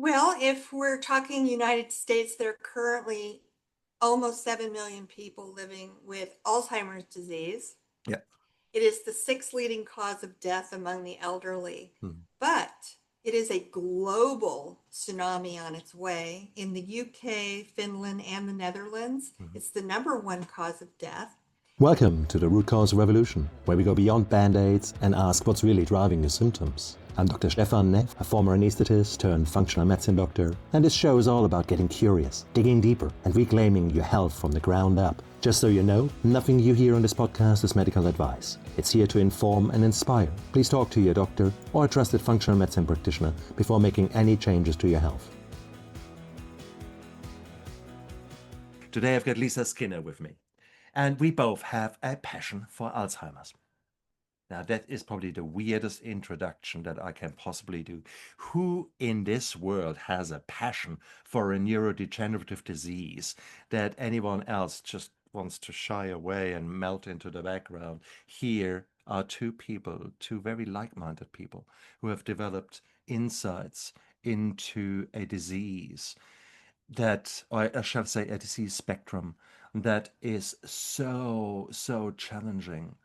Well, if we're talking United States, there are currently almost 7 million people living with Alzheimer's disease. Yeah. It is the sixth leading cause of death among the elderly, Hmm. but it is a global tsunami on its way. In the UK, Finland, and the Netherlands, Mhm. it's the number one cause of death. Welcome to the Root Cause Revolution, where we go beyond band-aids and ask what's really driving your symptoms. I'm Dr. Stefan Neff, a former anesthetist turned functional medicine doctor, and this show is all about getting curious, digging deeper, and reclaiming your health from the ground up. Just so you know, nothing you hear on this podcast is medical advice. It's here to inform and inspire. Please talk to your doctor or a trusted functional medicine practitioner before making any changes to your health. Today I've got Lisa Skinner with me, and we both have a passion for Alzheimer's. Now, that is probably the weirdest introduction that I can possibly do. Who in this world has a passion for a neurodegenerative disease that anyone else just wants to shy away and melt into the background? Here are two people, two very like-minded people, who have developed insights into a disease that, or I shall say, a disease spectrum that is so challenging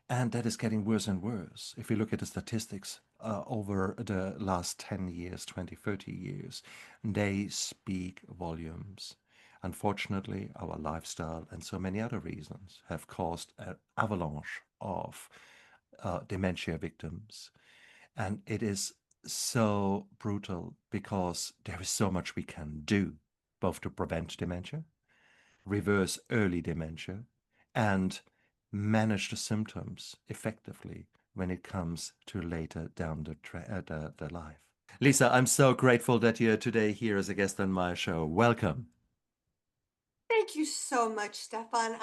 and that is getting worse and worse. If you look at the statistics over the last 10 years, 20, 30 years, they speak volumes. Unfortunately, our lifestyle and so many other reasons have caused an avalanche of dementia victims. And it is so brutal because there is so much we can do, both to prevent dementia, reverse early dementia, and manage the symptoms effectively when it comes to later down the life. Lisa, I'm so grateful that you're today here as a guest on my show. Welcome. Thank you so much, Stefan.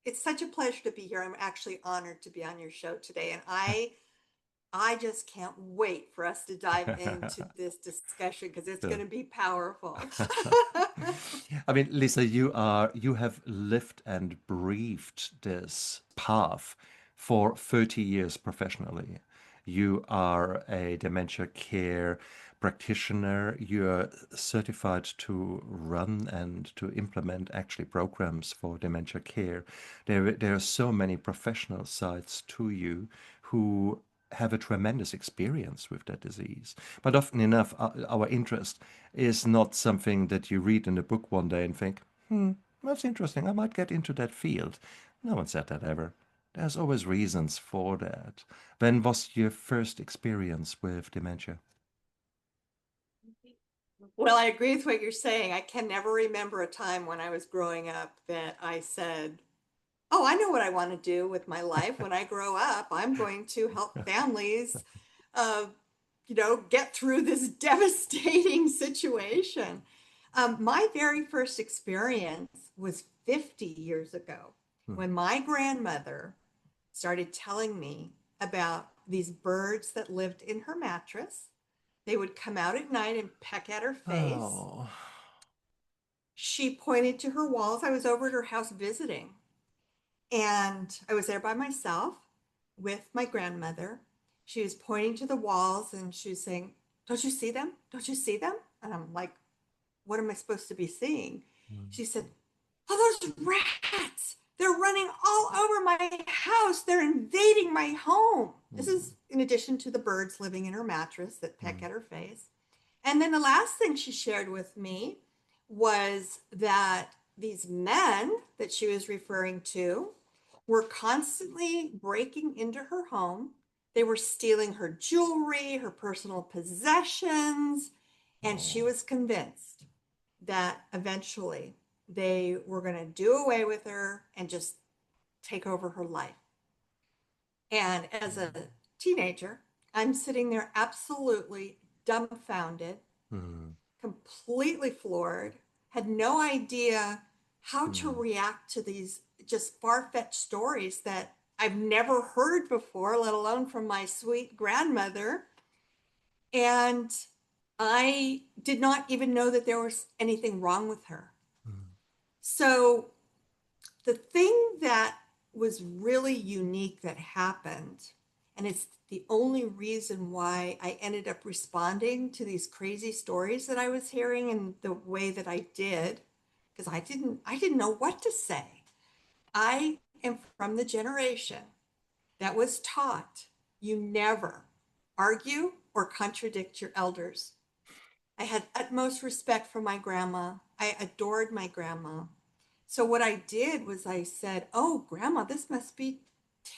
It's such a pleasure to be here. I'm actually honored to be on your show today. And I just can't wait for us to dive into this discussion because it's going So- to be powerful. I mean, Lisa, you have lived and breathed this path for 30 years professionally. You are a dementia care practitioner. You're certified to run and to implement actually programs for dementia care. There are so many professional sides to you who have a tremendous experience with that disease. But often enough, our interest is not something that you read in a book one day and think, that's interesting, I might get into that field. No one said that ever. There's always reasons for that. When was your first experience with dementia? Well, I agree with what you're saying. I can never remember a time when I was growing up that I said, oh, I know what I want to do with my life. When I grow up, I'm going to help families, uh, get through this devastating situation. My very first experience was 50 years ago Hmm. when my grandmother started telling me about these birds that lived in her mattress. They would come out at night and peck at her face. Oh. She pointed to her walls. I was over at her house visiting, and I was there by myself with my grandmother. She was pointing to the walls and she was saying, don't you see them? Don't you see them? And I'm like, what am I supposed to be seeing? Hmm. She said, oh, those rats. They're running all over my house. They're invading my home. This Hmm. is in addition to the birds living in her mattress that peck Hmm. at her face. And then the last thing she shared with me was that these men that she was referring to were constantly breaking into her home. They were stealing her jewelry, her personal possessions, and she Oh. was convinced that eventually they were going to do away with her and just take over her life. And as a teenager, I'm sitting there absolutely dumbfounded, Hmm. completely floored, had no idea how to Hmm. react to these just far-fetched stories that I've never heard before, let alone from my sweet grandmother. And I did not even know that there was anything wrong with her. Hmm. So the thing that was really unique that happened And it's the only reason why I ended up responding to these crazy stories that I was hearing in the way that I did, because I didn't know what to say. I am from the generation that was taught you never argue or contradict your elders. I had utmost respect for my grandma. I adored my grandma. So what I did was I said, "Oh, grandma, this must be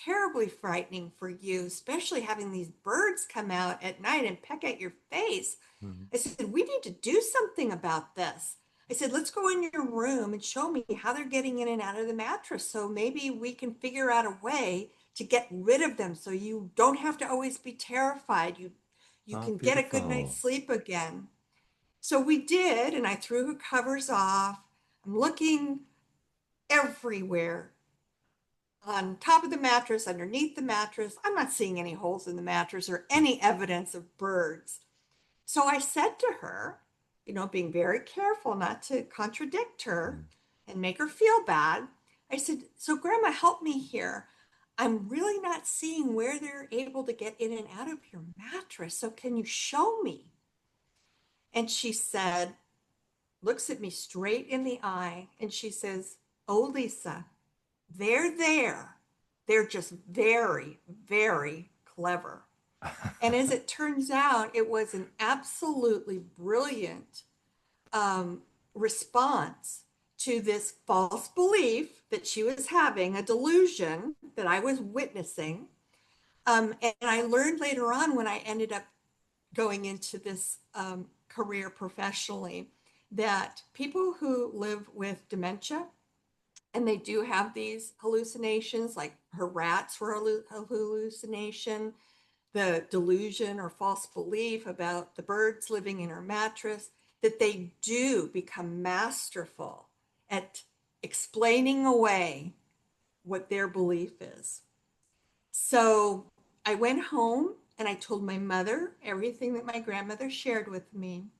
terribly frightening for you, especially having these birds come out at night and peck at your face." Mhm. I said, "We need to do something about this." I said, "Let's go in your room and show me how they're getting in and out of the mattress. So maybe we can figure out a way to get rid of them so you don't have to always be terrified. You Oh, can get a good night's beautiful. sleep again." So we did, and I threw her covers off. I'm looking everywhere, on top of the mattress, underneath the mattress. I'm not seeing any holes in the mattress or any evidence of birds. So I said to her, being very careful not to contradict her Mm. and make her feel bad, I said, "So, Grandma, help me here. I'm really not seeing where they're able to get in and out of your mattress. So, can you show me?" And she said, looks at me straight in the eye, and she says, "Oh, Lisa, they're there. They're just very, very clever." And as it turns out, it was an absolutely brilliant um, response to this false belief that she was having, a delusion that I was witnessing. And I learned later on, when I ended up going into this career professionally, that people who live with dementia, and they do have these hallucinations, like her rats were a hallucination, the delusion or false belief about the birds living in her mattress, that they do become masterful at explaining away what their belief is. So I went home and I told my mother everything that my grandmother shared with me.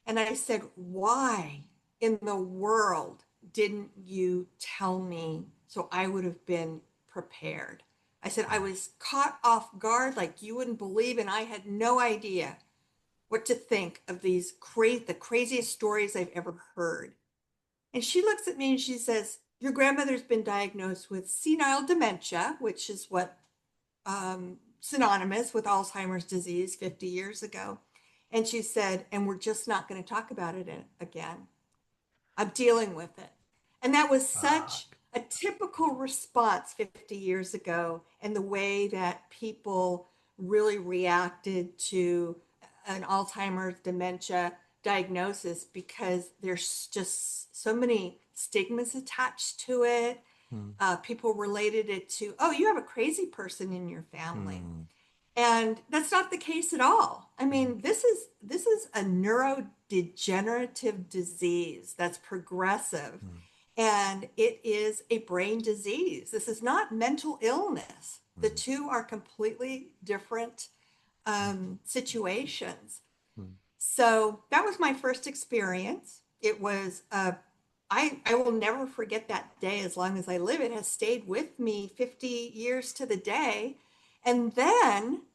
And I said, "Why in the world didn't you tell me so I would have been prepared?" I said, "I was caught off guard like you wouldn't believe, and I had no idea what to think of the craziest stories I've ever heard." And she looks at me and she says, "Your grandmother's been diagnosed with senile dementia," which is what synonymous with Alzheimer's disease 50 years ago. And she said, "And we're just not going to talk about it again. I'm dealing with it." And that was such Fuck. a typical response 50 years ago, and the way that people really reacted to an Alzheimer's dementia diagnosis, because there's just so many stigmas attached to it. Mm. People related it to, "Oh, you have a crazy person in your family." Mm. And that's not the case at all. I Mm. mean, this is a neurodegenerative disease that's progressive, Mm. and it is a brain disease. This is not mental illness. The Mm. two are completely different situations. Mm. So that was my first experience. It was I will never forget that day as long as I live. It has stayed with me 50 years to the day. And then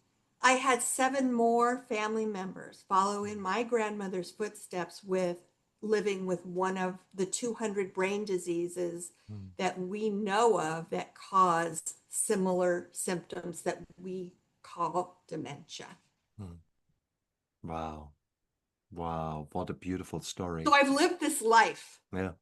I had 7 more family members follow in my grandmother's footsteps with living with one of the 200 brain diseases Mm. that we know of that cause similar symptoms that we call dementia. Mm. Wow. Wow. What a beautiful So story. I've lived this life. Yeah.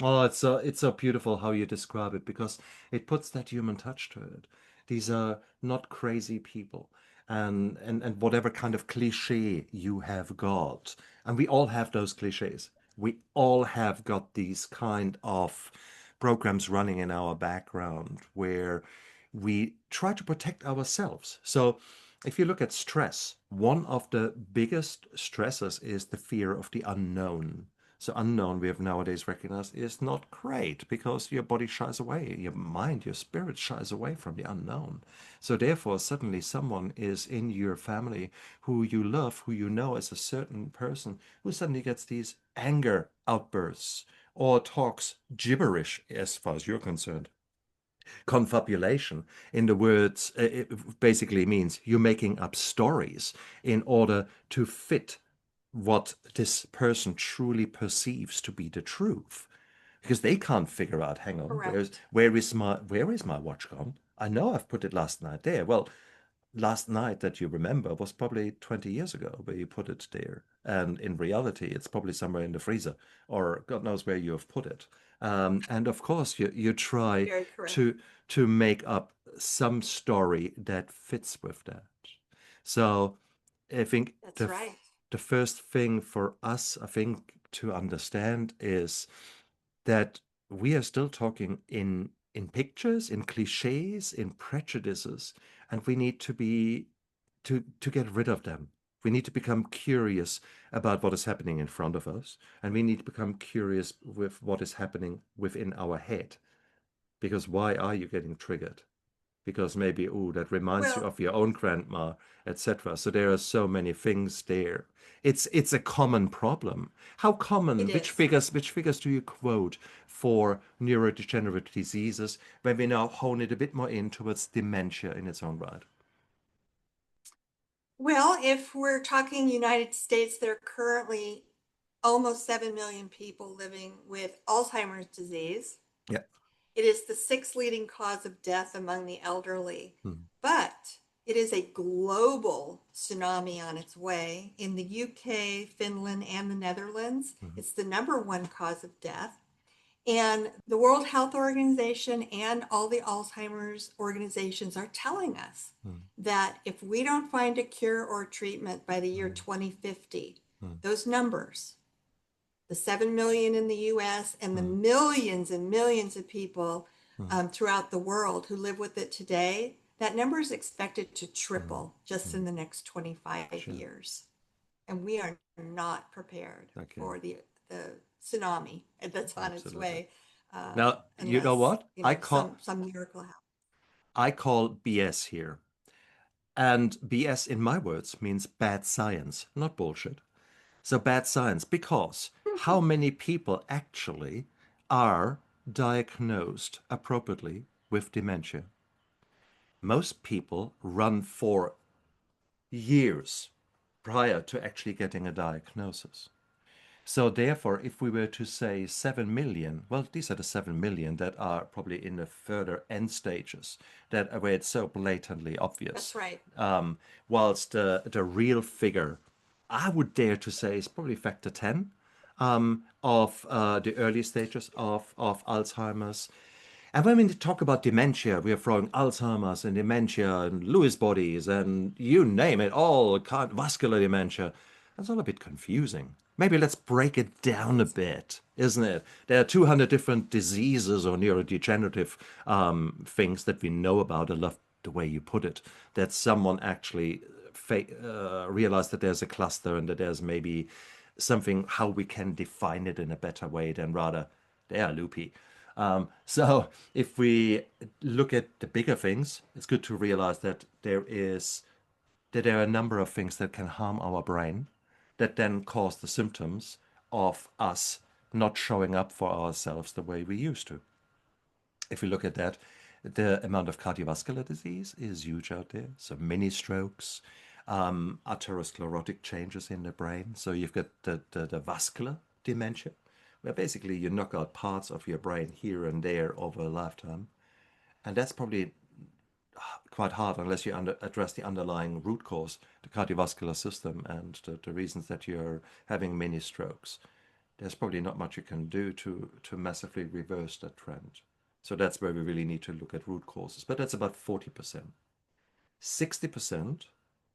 Oh, it's so beautiful how you describe it because it puts that human touch to it. These are not crazy people. And whatever kind of cliche you have got, and we all have those cliches. We all have got these kind of programs running in our background where we try to protect ourselves. So if you look at stress, one of the biggest stressors is the fear of the unknown. So unknown, we have nowadays recognized, is not great because your body shies away, your mind, your spirit shies away from the unknown. So therefore, suddenly someone is in your family who you love, who you know as a certain person, who suddenly gets these anger outbursts or talks gibberish as far as you're concerned. Confabulation in the words it basically means you're making up stories in order to fit what this person truly perceives to be the truth, because they can't figure out, hang on, Correct. where is my watch gone? I know I've put it last night there. Well, last night that you remember was probably 20 years ago where you put it there. And in reality, it's probably somewhere in the freezer or God knows where you have put it. And of course, you try Very correct. to make up some story that fits with that. So I think That's right. the first thing for us, I think, to understand is that we are still talking in pictures, in cliches, in prejudices, and we need to be to get rid of them. We need to become curious about what is happening in front of us, and we need to become curious with what is happening within our head. Because why are you getting triggered? Because maybe, oh, that reminds you Well, of your own grandma, etc. So there are so many things there. It's a common problem. How it common? is. Which figures do you quote for neurodegenerative diseases when we now hone it a bit more in towards dementia in its own right? Well, if we're talking United States, there are currently almost 7 million people living with Alzheimer's disease. Yeah. It is the sixth leading cause of death among the elderly, but it is a global tsunami on its way. In the UK, Finland, and the Netherlands, it's the number one cause of death. And the World Health Organization and all the Alzheimer's organizations are telling us that if we don't find a cure or treatment by the year 2050, those numbers, the 7 million in the US and the millions and millions of people throughout the world who live with it today, that number is expected to triple just in the next 25 years. And we are not prepared Okay. for the tsunami that's on its Absolutely. way. Now, you know Unless, what? I some miracle happens. call BS here. And BS, in my words, means bad science, not bullshit. So bad science, because how many people actually are diagnosed appropriately with dementia? Most people run for years prior to actually getting a diagnosis. So therefore, if we were to say 7 million, well, these are the 7 million that are probably in the further end stages, that where it's so blatantly obvious. That's right. Whilst the real figure, I would dare to say, is probably factor 10 of the early stages of Alzheimer's. And when we talk about dementia, we are throwing Alzheimer's and dementia and Lewy bodies and you name it, all vascular dementia. That's all a bit confusing. Maybe let's break it down a bit, isn't it? There are 200 different diseases or neurodegenerative things that we know about. I love the way you put it, that someone actually realized that there's a cluster and that there's maybe something, how we can define it in a better way than rather, they are loopy. So if we look at the bigger things, it's good to realize that there are a number of things that can harm our brain that then cause the symptoms of us not showing up for ourselves the way we used to. If we look at that, the amount of cardiovascular disease is huge out there. So mini strokes, atherosclerotic changes in the brain. So you've got the vascular dementia, where basically you knock out parts of your brain here and there over a lifetime. And that's probably quite hard unless you address the underlying root cause, the cardiovascular system, and the reasons that you're having many strokes. There's probably not much you can do to massively reverse that trend. So that's where we really need to look at root causes. But that's about 40%. 60%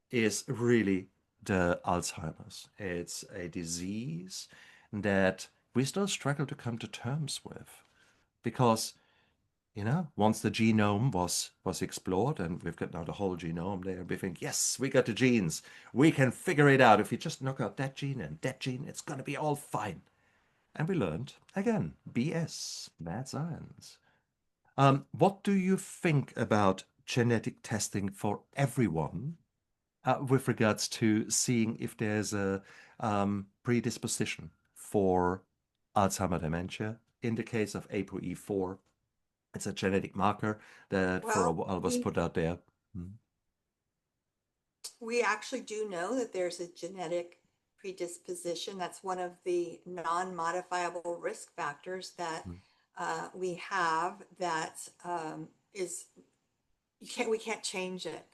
is really the Alzheimer's. It's a disease that we still struggle to come to terms with because, once the genome was explored and we've got now the whole genome there, we think, yes, we got the genes. We can figure it out. If you just knock out that gene and that gene, it's going to be all fine. And we learned, again, BS, bad science. What do you think about genetic testing for everyone with regards to seeing if there's a predisposition for Alzheimer dementia in the case of ApoE4 It's a genetic marker that for a Well, while was put out there. we actually do know that there's a genetic predisposition. That's one of the non-modifiable risk factors that we have that is we can't change it.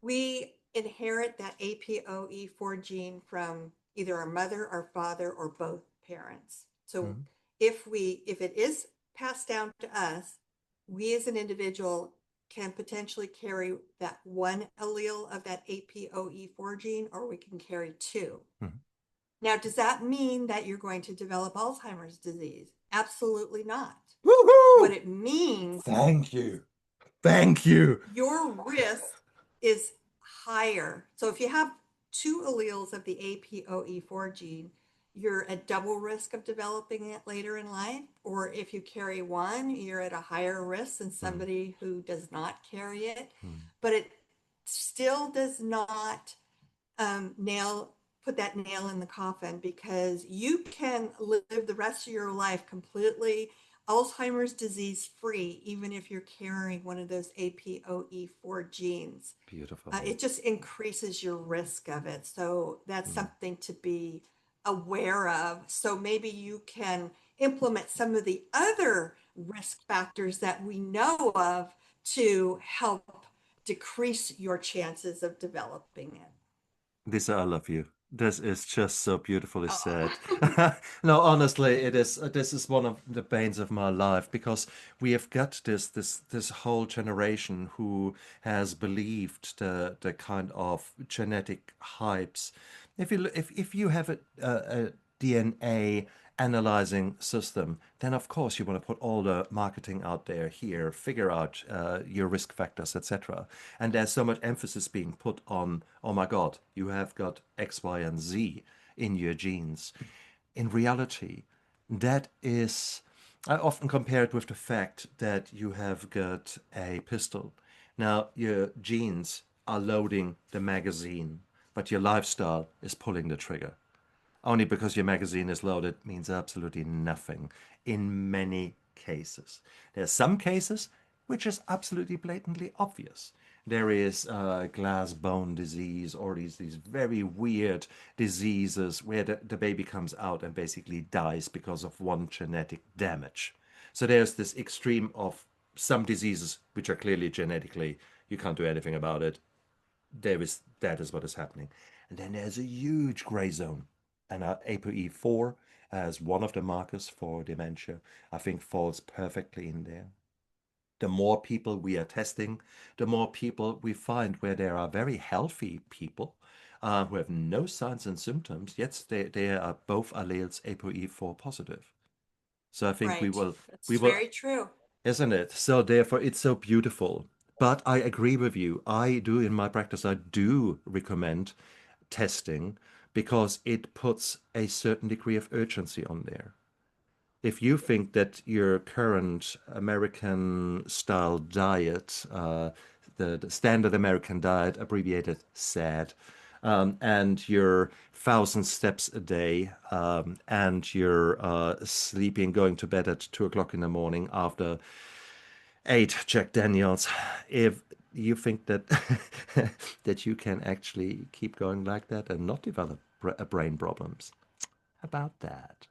We inherit that APOE4 gene from either our mother, our father, or both parents. So if it is passed down to us, we as an individual can potentially carry that one allele of that APOE4 gene, or we can carry two. Now, does that mean that you're going to develop Alzheimer's disease? Absolutely not. Woohoo! What it means, Thank you. Thank you. your risk is higher. So if you have two alleles of the APOE4 gene, you're at double risk of developing it later in life. Or if you carry one, you're at a higher risk than somebody who does not carry it. But it still does not put that nail in the coffin, because you can live the rest of your life completely Alzheimer's disease free, even if you're carrying one of those APOE4 genes. Beautiful. It just increases your risk of it. So that's something to be aware of. So maybe you can implement some of the other risk factors that we know of to help decrease your chances of developing it. Lisa, I love you. This is just so beautifully said. Oh. No, honestly, it is. This is one of the banes of my life, because we have got this whole generation who has believed the kind of genetic hypes. If you have a DNA analyzing system, then of course you want to put all the marketing out there here, figure out your risk factors, etc. And there's so much emphasis being put on, oh my God, you have got X, Y, and Z in your genes. In reality, that is, I often compare it with the fact that you have got a pistol. Now, your genes are loading the magazine, but your lifestyle is pulling the trigger. Only because your magazine is loaded means absolutely nothing in many cases. There are some cases which is absolutely blatantly obvious. There is glass bone disease, or these very weird diseases where the baby comes out and basically dies because of one genetic damage. So there's this extreme of some diseases which are clearly genetically, you can't do anything about it. That is what is happening. And then there's a huge gray zone. And ApoE4 as one of the markers for dementia, I think falls perfectly in there. The more people we are testing, the more people we find where there are very healthy people who have no signs and symptoms, yet they are both alleles ApoE4 positive. So I think Right. we That's will, very true. isn't it? So therefore, it's so beautiful. But I agree with you. I do in my practice, I do recommend testing, because it puts a certain degree of urgency on there. If you think that your current American style diet, the standard American diet, abbreviated SAD, and your 1,000 steps a day, and you're sleeping, going to bed at 2 o'clock in the morning after 8 Jack Daniels, if you think that that you can actually keep going like that and not develop brain problems, how about that?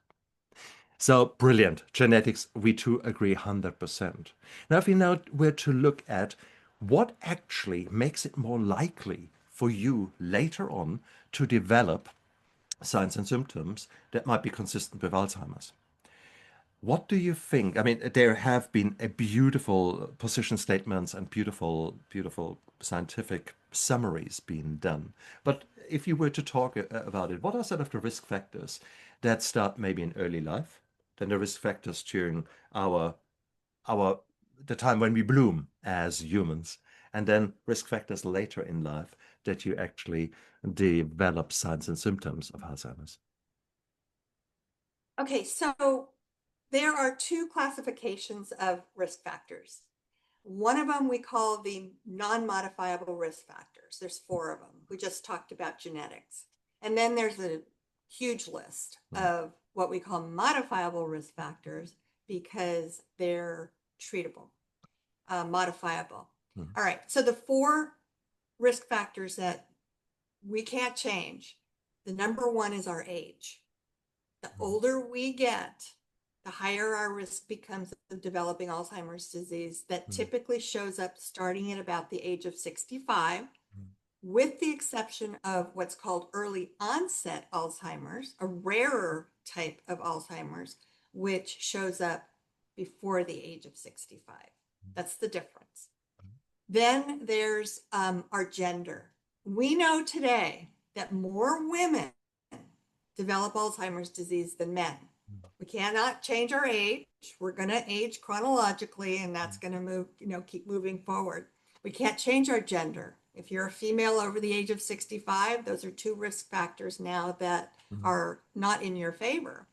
So brilliant. Genetics, we too agree 100%. Now, if we now were to look at what actually makes it more likely for you later on to develop signs and symptoms that might be consistent with Alzheimer's. What do you think? I mean, there have been a beautiful position statements and beautiful scientific summaries being done. But if you were to talk about it, what are sort of the risk factors that start maybe in early life, then the risk factors during our the time when we bloom as humans, and then risk factors later in life that you actually develop signs and symptoms of Alzheimer's? Okay, so there are two classifications of risk factors. One of them we call the non-modifiable risk factors. There's four of them. We just talked about genetics. And then there's a huge list of what we call modifiable risk factors, because they're treatable, modifiable. Mhm. All right. So the 4 risk factors that we can't change, the number 1 is our age. The older we get, the higher our risk becomes of developing Alzheimer's disease. That typically shows up starting at about the age of 65, with the exception of what's called early onset Alzheimer's, a rarer type of Alzheimer's, which shows up before the age of 65. That's the difference. Then there's our gender. We know today that more women develop Alzheimer's disease than men. We cannot change our age. We're going to age chronologically, and that's going to move, keep moving forward. We can't change our gender. If you're a female over the age of 65, those are 2 risk factors now that are not in your favor.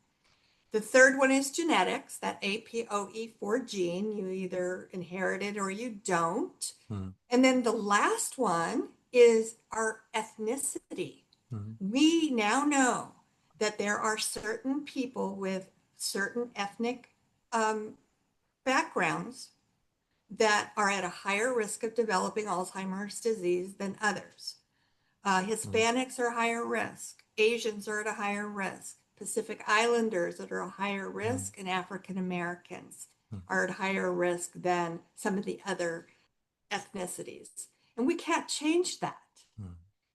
The third one is genetics, that APOE4 gene. You either inherit it or you don't. And then the last one is our ethnicity. We now know that there are certain people with certain ethnic backgrounds that are at a higher risk of developing Alzheimer's disease than others. Hispanics are higher risk. Asians are at a higher risk. Pacific Islanders that are a higher risk, and African Americans are at higher risk than some of the other ethnicities. And we can't change that.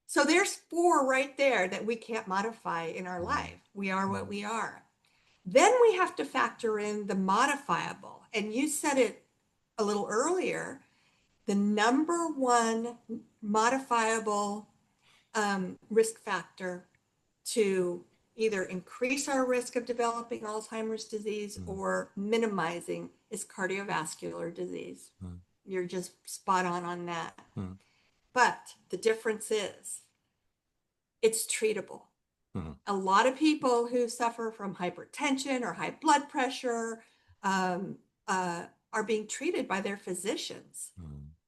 So there's 4 right there that we can't modify in our life. We are what we are. Then we have to factor in the modifiable. And you said it a little earlier. The number 1 modifiable risk factor to either increase our risk of developing Alzheimer's disease or minimizing is cardiovascular disease. You're just spot on that. But the difference is it's treatable. A lot of people who suffer from hypertension or high blood pressure are being treated by their physicians.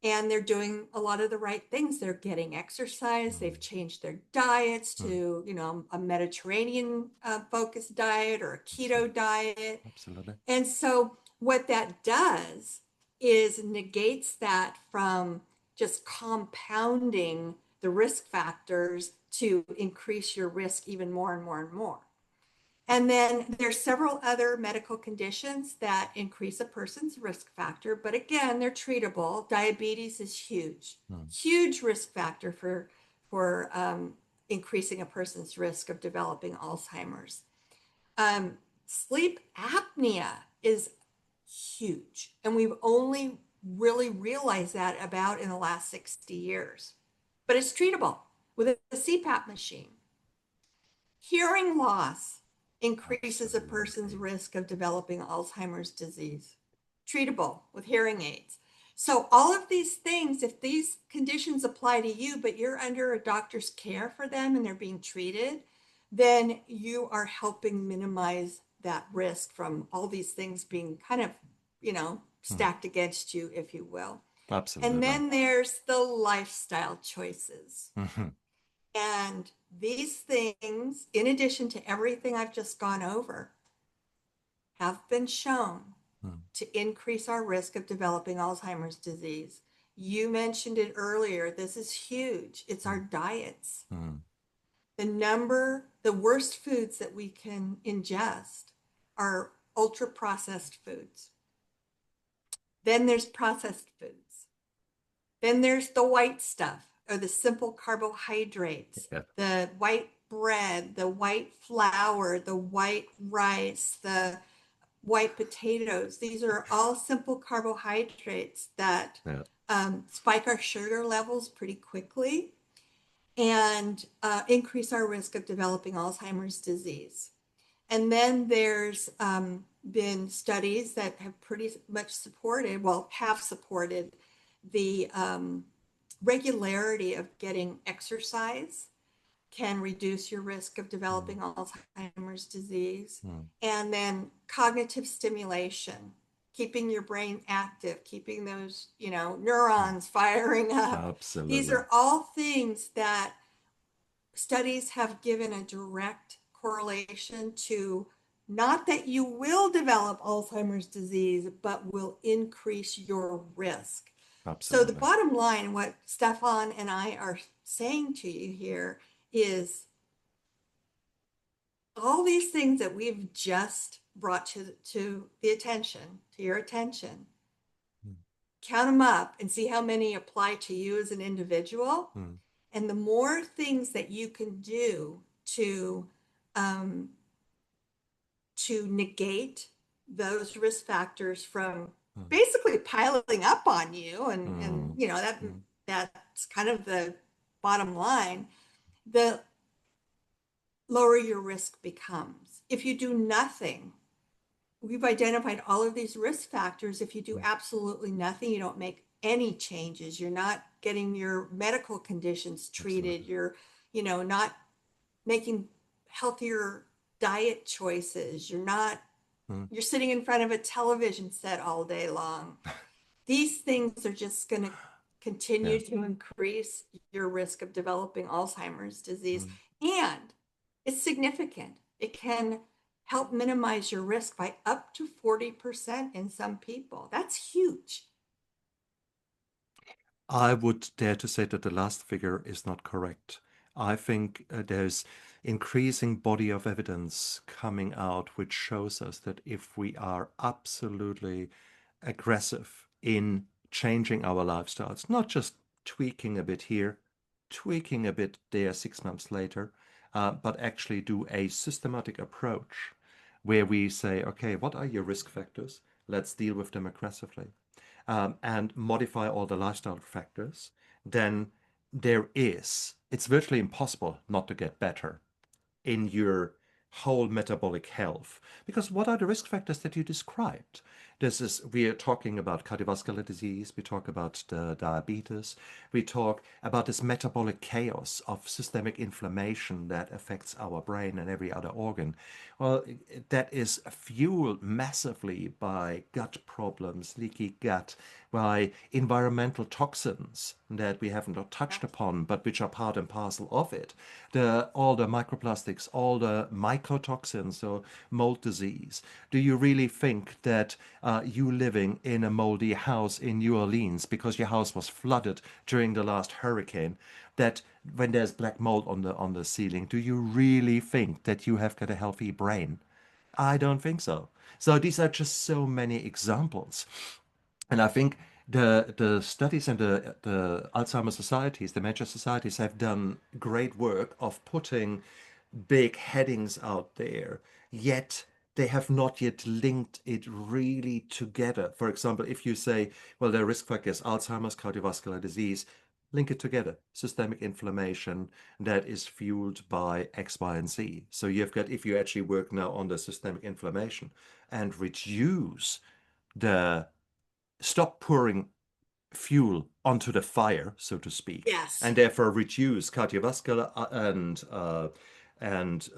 And they're doing a lot of the right things. They're getting exercise. They've changed their diets to, a Mediterranean focused diet or a keto diet. Absolutely. And so what that does is negates that from just compounding the risk factors to increase your risk even more and more and more. And then there's several other medical conditions that increase a person's risk factor, but again, they're treatable. Diabetes is huge, huge risk factor for increasing a person's risk of developing Alzheimer's. Sleep apnea is huge, and we've only really realized that about in the last 60 years, but it's treatable with a CPAP machine. Hearing loss increases a person's risk of developing Alzheimer's disease, treatable with hearing aids. So all of these things, if these conditions apply to you, but you're under a doctor's care for them and they're being treated, then you are helping minimize that risk from all these things being kind of, stacked against you, if you will. Absolutely. And then there's the lifestyle choices. And these things, in addition to everything I've just gone over, have been shown to increase our risk of developing Alzheimer's disease. You mentioned it earlier. This is huge. It's our diets. The worst foods that we can ingest are ultra processed foods. Then there's processed foods. Then there's the white stuff, or the simple carbohydrates, the white bread, the white flour, the white rice, the white potatoes. These are all simple carbohydrates that spike our sugar levels pretty quickly and increase our risk of developing Alzheimer's disease. And then there's been studies that have pretty much supported the regularity of getting exercise can reduce your risk of developing Alzheimer's disease. And then cognitive stimulation, keeping your brain active, keeping those, neurons firing up. Absolutely. These are all things that studies have given a direct correlation to not that you will develop Alzheimer's disease, but will increase your risk. So the Absolutely. bottom line, what Stefan and I are saying to you here is all these things that we've just brought to your attention, Mm. count them up and see how many apply to you as an individual. Mm. And the more things that you can do um, to negate those risk factors from Mm. basically piling up on you, and Mm. you know that Mm. that's kind of the bottom line, the lower your risk becomes. If you do nothing, we've identified all of these risk factors. If you do Mm. absolutely nothing, you don't make any changes, you're not getting your medical conditions treated, Absolutely. you're, not making healthier diet choices, Mm. you're sitting in front of a television set all day long. These things are just going to Yeah. continue to increase your risk of developing Alzheimer's disease. Mm. And it's significant. It can help minimize your risk by up to 40% in some people. That's huge. I would dare to say that the last figure is not correct. I think there's increasing body of evidence coming out which shows us that if we are absolutely aggressive in changing our lifestyles, not just tweaking a bit here, tweaking a bit there 6 months later, but actually do a systematic approach where we say, okay, what are your risk factors? Let's deal with them aggressively, and modify all the lifestyle factors, then it's virtually impossible not to get better in your whole metabolic health. Because what are the risk factors that you described? We are talking about cardiovascular disease, we talk about the diabetes, we talk about this metabolic chaos of systemic inflammation that affects our brain and every other organ. Well, that is fueled massively by gut problems, leaky gut, by environmental toxins that we haven't touched upon, but which are part and parcel of it. All the microplastics, all the mycotoxins, so mold disease. Do you really think that you living in a moldy house in New Orleans because your house was flooded during the last hurricane, that when there's black mold on the ceiling, do you really think that you have got a healthy brain? I don't think so. So these are just so many examples. And I think the studies and the Alzheimer's societies, dementia societies have done great work of putting big headings out there, yet they have not yet linked it really together. For example, if you say, well, the risk factor is Alzheimer's, cardiovascular disease, link it together. Systemic inflammation that is fueled by X, Y, and Z. So you've got, if you actually work now on the systemic inflammation and reduce the stop pouring fuel onto the fire, so to speak, Yes. and therefore reduce cardiovascular and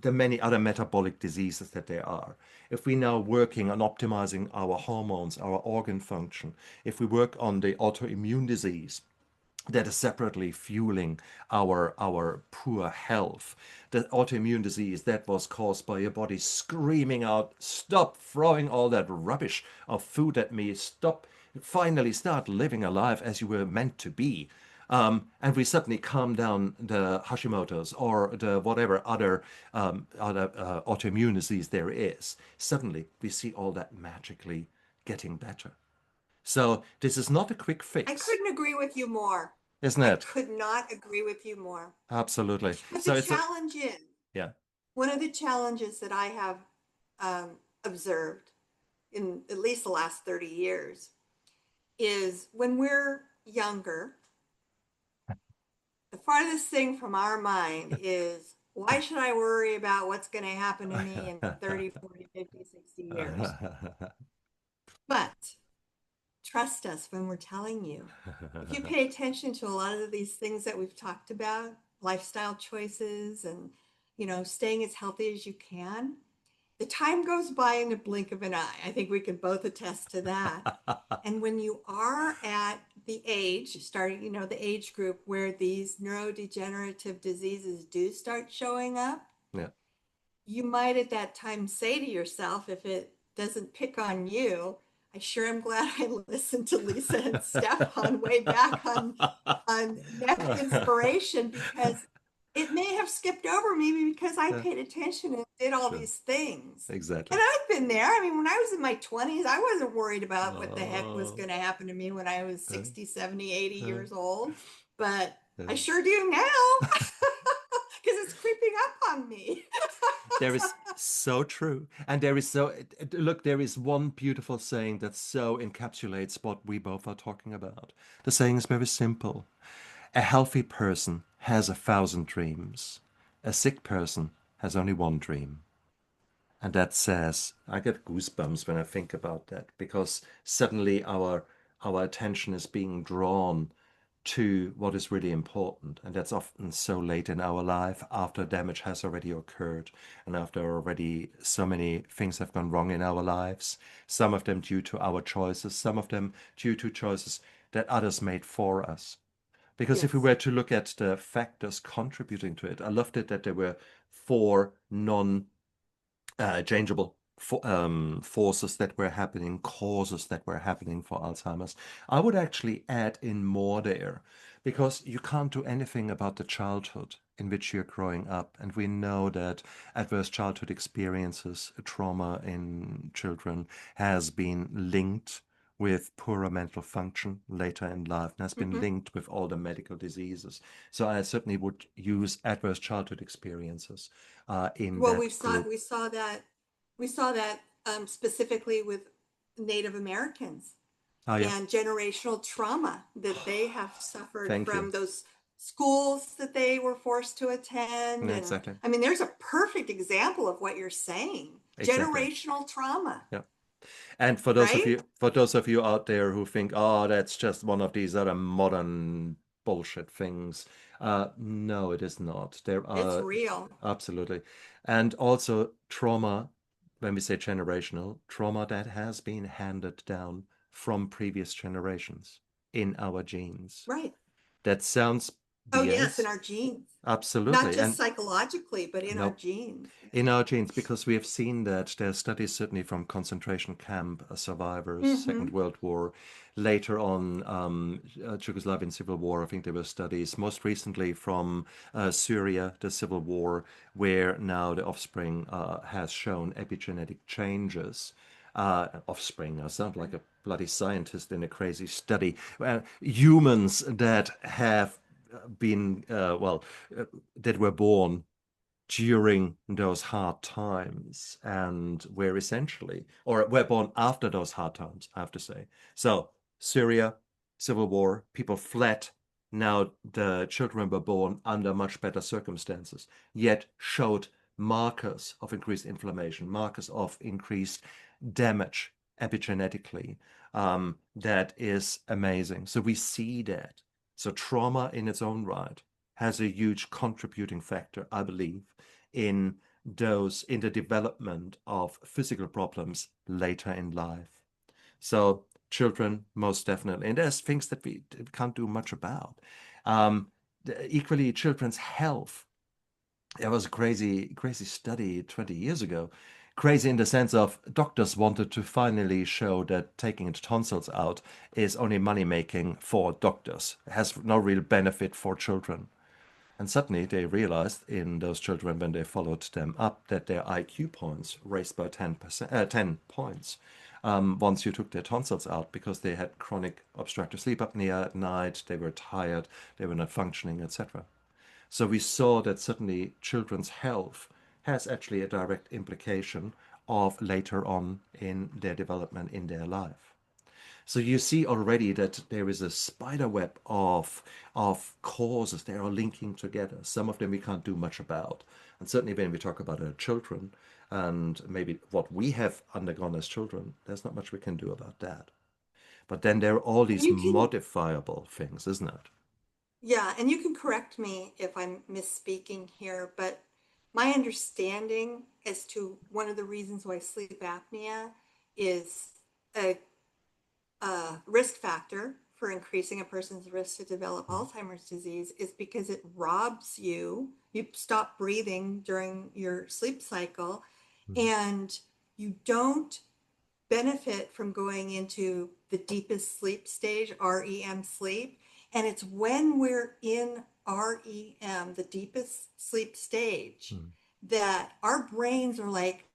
the many other metabolic diseases that there are. If we now working on optimizing our hormones, our organ function, if we work on the autoimmune disease, that is separately fueling our poor health. The autoimmune disease that was caused by your body screaming out, stop throwing all that rubbish of food at me, stop, finally start living a life as you were meant to be. And we suddenly calm down the Hashimoto's or the whatever other autoimmune disease there is. Suddenly we see all that magically getting better. So this is not a quick I fix, couldn't agree with you more. isn't I it? could not agree with you more. Absolutely. But the So it's a, challenge is, yeah. one of the challenges that I have observed in at least the last 30 years is when we're younger, the farthest thing from our mind is, why should I worry about what's going to happen to me in 30, 40, 50, 60 years? But trust us when we're telling you, if you pay attention to a lot of these things that we've talked about, lifestyle choices and, staying as healthy as you can, the time goes by in the blink of an eye. I think we can both attest to that. And when you are at the age, starting, the age group where these neurodegenerative diseases do start showing up, Yeah. you might at that time say to yourself, if it doesn't pick on you, I sure am glad I listened to Lisa and Stefan way back on Neff Inspiration, because it may have skipped over me because I Yeah, paid attention and did all sure. these things. Exactly. And I've been there. I mean, when I was in my 20s, I wasn't worried about what the heck was Oh, going to happen to me when I was uh, 60, 70, 80 uh, years old. But uh. I sure do now because it's creeping up on me. There is so true. And there is look, there is one beautiful saying that so encapsulates what we both are talking about. The saying is very simple. A healthy person has 1,000 dreams. A sick person has only one dream. And that says, I get goosebumps when I think about that, because suddenly our attention is being drawn to what is really important. And that's often so late in our life, after damage has already occurred and after already so many things have gone wrong in our lives. Some of them due to our choices, some of them due to choices that others made for us. Because if we Yes. were to look at the factors contributing to it, I loved it that there were four non changeable forces that were happening, causes that were happening for Alzheimer's. I would actually add in more there, because you can't do anything about the childhood in which you're growing up. And we know that adverse childhood experiences, trauma in children, has been linked with poorer mental function later in life and has been Hmm. linked with all the medical diseases. So I certainly would use adverse childhood experiences in Well, that group. we saw that specifically with Native Americans Oh, yeah. and generational trauma that they have suffered Thank you. from those schools that they were forced to attend. Yeah, And exactly. I mean, there's a perfect example of what you're saying. Exactly. Generational trauma, Yeah. And right? for those of you out there who think, oh, that's just one of these other modern bullshit things, no, it is not. There It's are real. absolutely, and also trauma. When we say generational trauma, that has been handed down from previous generations in our genes. Right. That sounds Oh, yes, in BS. our genes. Not Absolutely, just and psychologically, but in our no, genes. in our genes, because we have seen that there are studies certainly from concentration camp survivors, Second Hmm. World War, later on Yugoslavian Civil War. I think there were studies most recently from Syria, the Civil War, where now the offspring has shown epigenetic changes. Offspring, I sound like a bloody scientist in a crazy study. Humans that have been, that were born during those hard times and were essentially, or were born after those hard times, I have to say. So, Syria, Civil War, people fled. Now the children were born under much better circumstances, yet showed markers of increased inflammation, markers of increased damage epigenetically. That is amazing. So we see that. So trauma in its own right has a huge contributing factor, I believe, in the development of physical problems later in life. So children, most definitely, and there's things that we can't do much about. Um, Equally, children's health. There was a crazy study 20 years ago. Crazy in the sense of doctors wanted to finally show that taking the tonsils out is only money making for doctors. It has no real benefit for children. And suddenly they realized in those children, when they followed them up, that their IQ points raised by 10 points once you took their tonsils out, because they had chronic obstructive sleep apnea at night, they were tired, they were not functioning, etc. So we saw that suddenly children's health has actually a direct implication of later on in their development in their life. So you see already that there is a spider web of causes that are linking together. Some of them we can't do much about. And certainly when we talk about our children and maybe what we have undergone as children, there's not much we can do about that. But then there are all And these you can, modifiable things, isn't it? yeah, and you can correct me if I'm misspeaking here, but my understanding as to one of the reasons why sleep apnea is a risk factor for increasing a person's risk to develop Alzheimer's disease is because it robs you. You stop breathing during your sleep cycle, and you don't benefit from going into the deepest sleep stage, REM sleep. And it's when we're in REM, the deepest sleep stage, that our brains are like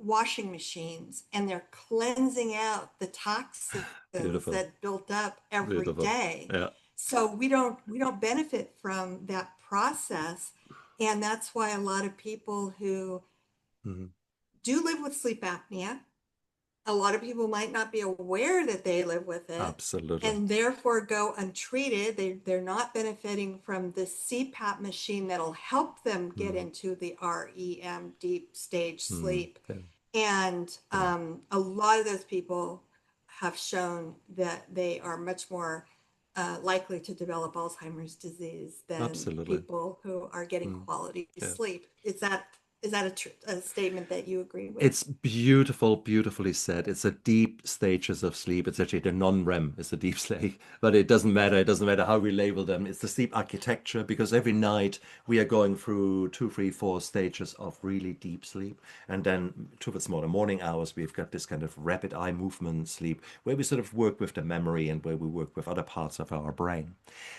washing machines, and they're cleansing out the toxins Beautiful. that built up every Beautiful. day. Yeah. So we don't benefit from that process. And that's why a lot of people who Mhm. do live with sleep apnea, a lot of people might not be aware that they live with it Absolutely. and therefore go untreated. They're not benefiting from the CPAP machine that'll help them get into the REM deep stage sleep. Yeah. And a lot of those people have shown that they are much more likely to develop Alzheimer's disease than Absolutely. people who are getting quality Yeah. sleep. Is that a statement that you agree with? It's beautiful, beautifully said. It's a deep stages of sleep. It's actually the non-REM is the deep sleep, but it doesn't matter. It doesn't matter how we label them. It's the sleep architecture because every night we are going through 2, 3, 4 stages of really deep sleep. And then towards more the morning hours, we've got this kind of rapid eye movement sleep where we sort of work with the memory and where we work with other parts of our brain.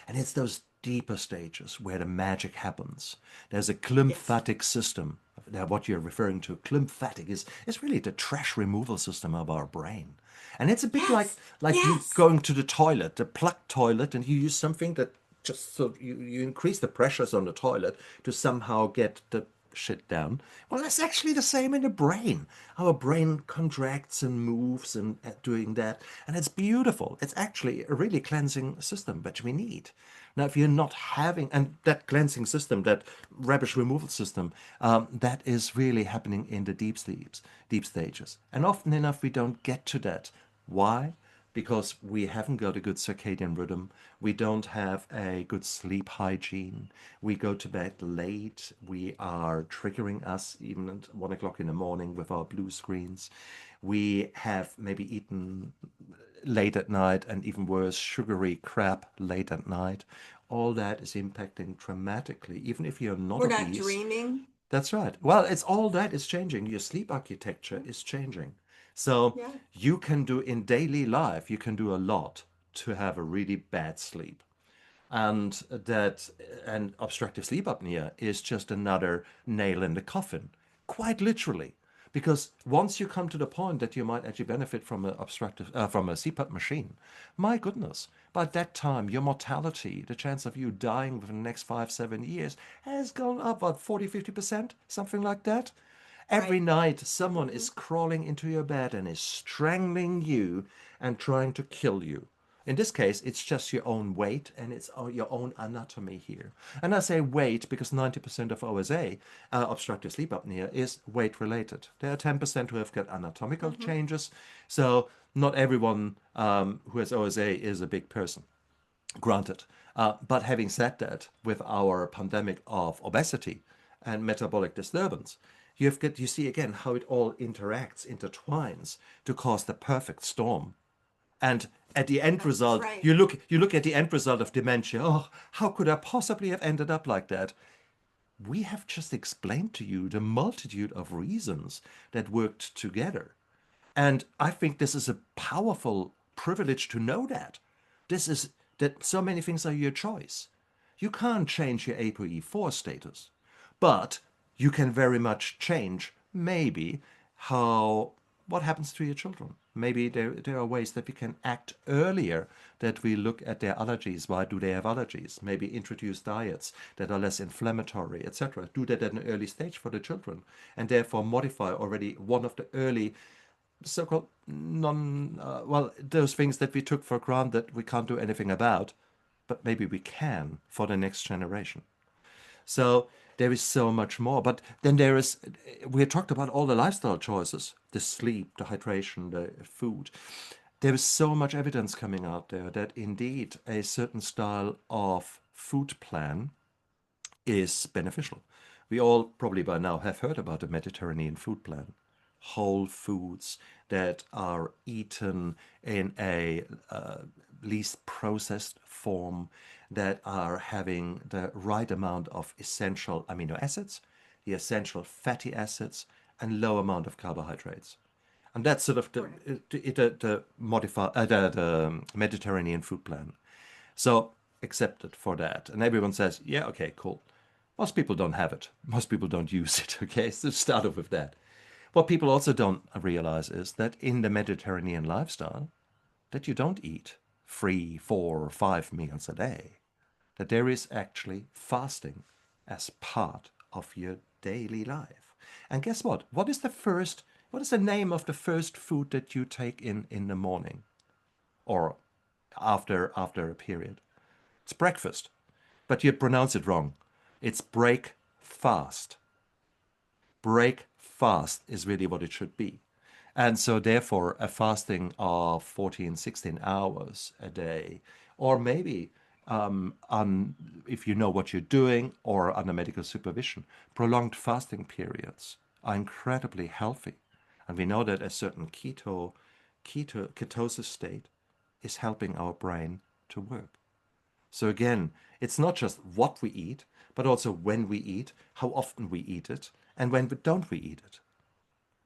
And it's those deeper stages where the magic happens. There's a Yes. glymphatic system. Now, what you're referring to, glymphatic, is really the trash removal system of our brain. And it's a bit like Yes. like you Yes. going to the toilet, the plugged toilet, and you use something that just so you increase the pressures on the toilet to somehow get the shit down. Well, that's actually the same in the brain. Our brain contracts and moves and doing that, and it's beautiful. It's actually a really cleansing system, which we need. Now, if you're not having, and that cleansing system, that rubbish removal system, that is really happening in the deep sleeps, deep stages. And often enough, we don't get to that. Why? Because we haven't got a good circadian rhythm. We don't have a good sleep hygiene. We go to bed late. We are triggering us even at 1 o'clock in the morning with our blue screens. We have maybe eaten late at night and even worse, sugary crap late at night. All that is impacting dramatically, even if you're not We're not obese. dreaming. That's right. Well, it's all that is changing. Your sleep architecture is changing. So Yeah. you can do in daily life, you can do a lot to have a really bad sleep. And that and obstructive sleep apnea is just another nail in the coffin, quite literally. Because once you come to the point that you might actually benefit from from a CPAP machine, my goodness, by that time your mortality, the chance of you dying within the next 5, 7 years, has gone up about 40, 50%, something like that. Every Right. night, someone is crawling into your bed and is strangling you and trying to kill you. In this case, it's just your own weight and it's your own anatomy here. And I say weight because 90% of OSA, obstructive sleep apnea, is weight related. There are 10% who have got anatomical changes. So not everyone who has OSA is a big person. Granted. But having said that, with our pandemic of obesity and metabolic disturbance, you see again how it all interacts, intertwines to cause the perfect storm. And at the end That's result, right. you look at the end result of dementia. Oh, how could I possibly have ended up like that? We have just explained to you the multitude of reasons that worked together. And I think this is a powerful privilege to know that. This is that so many things are your choice. You can't change your ApoE4 status, but you can very much change maybe how what happens to your children. Maybe there are ways that we can act earlier, that we look at their allergies. Why do they have allergies? Maybe introduce diets that are less inflammatory, etc. Do that at an early stage for the children, and therefore modify already one of the early so-called well, those things that we took for granted we can't do anything about, but maybe we can for the next generation. So there is so much more. But then we talked about all the lifestyle choices, the sleep, the hydration, the food. There is so much evidence coming out there that indeed a certain style of food plan is beneficial. We all probably by now have heard about the Mediterranean food plan. whole foods, that are eaten in a least processed form, that are having the right amount of essential amino acids, the essential fatty acids, and low amount of carbohydrates. And that's sort of Correct. the Mediterranean food plan. So accepted for that. And everyone says, yeah, okay, cool. Most people don't have it. Most people don't use it. Okay, so start off with that. What people also don't realize is that in the Mediterranean lifestyle, that you don't eat 3, 4, or 5 meals a day. That there is actually fasting as part of your daily life. And guess what? What is the name of the first food that you take in the morning or after a period? It's breakfast, but you pronounce it wrong. It's break fast. Break fast is really what it should be. And so, therefore, a fasting of 14, 16 hours a day, or maybe if you know what you're doing or under medical supervision, prolonged fasting periods are incredibly healthy. And we know that a certain ketosis state is helping our brain to work. So again, it's not just what we eat, but also when we eat, how often we eat it, and when don't we eat it.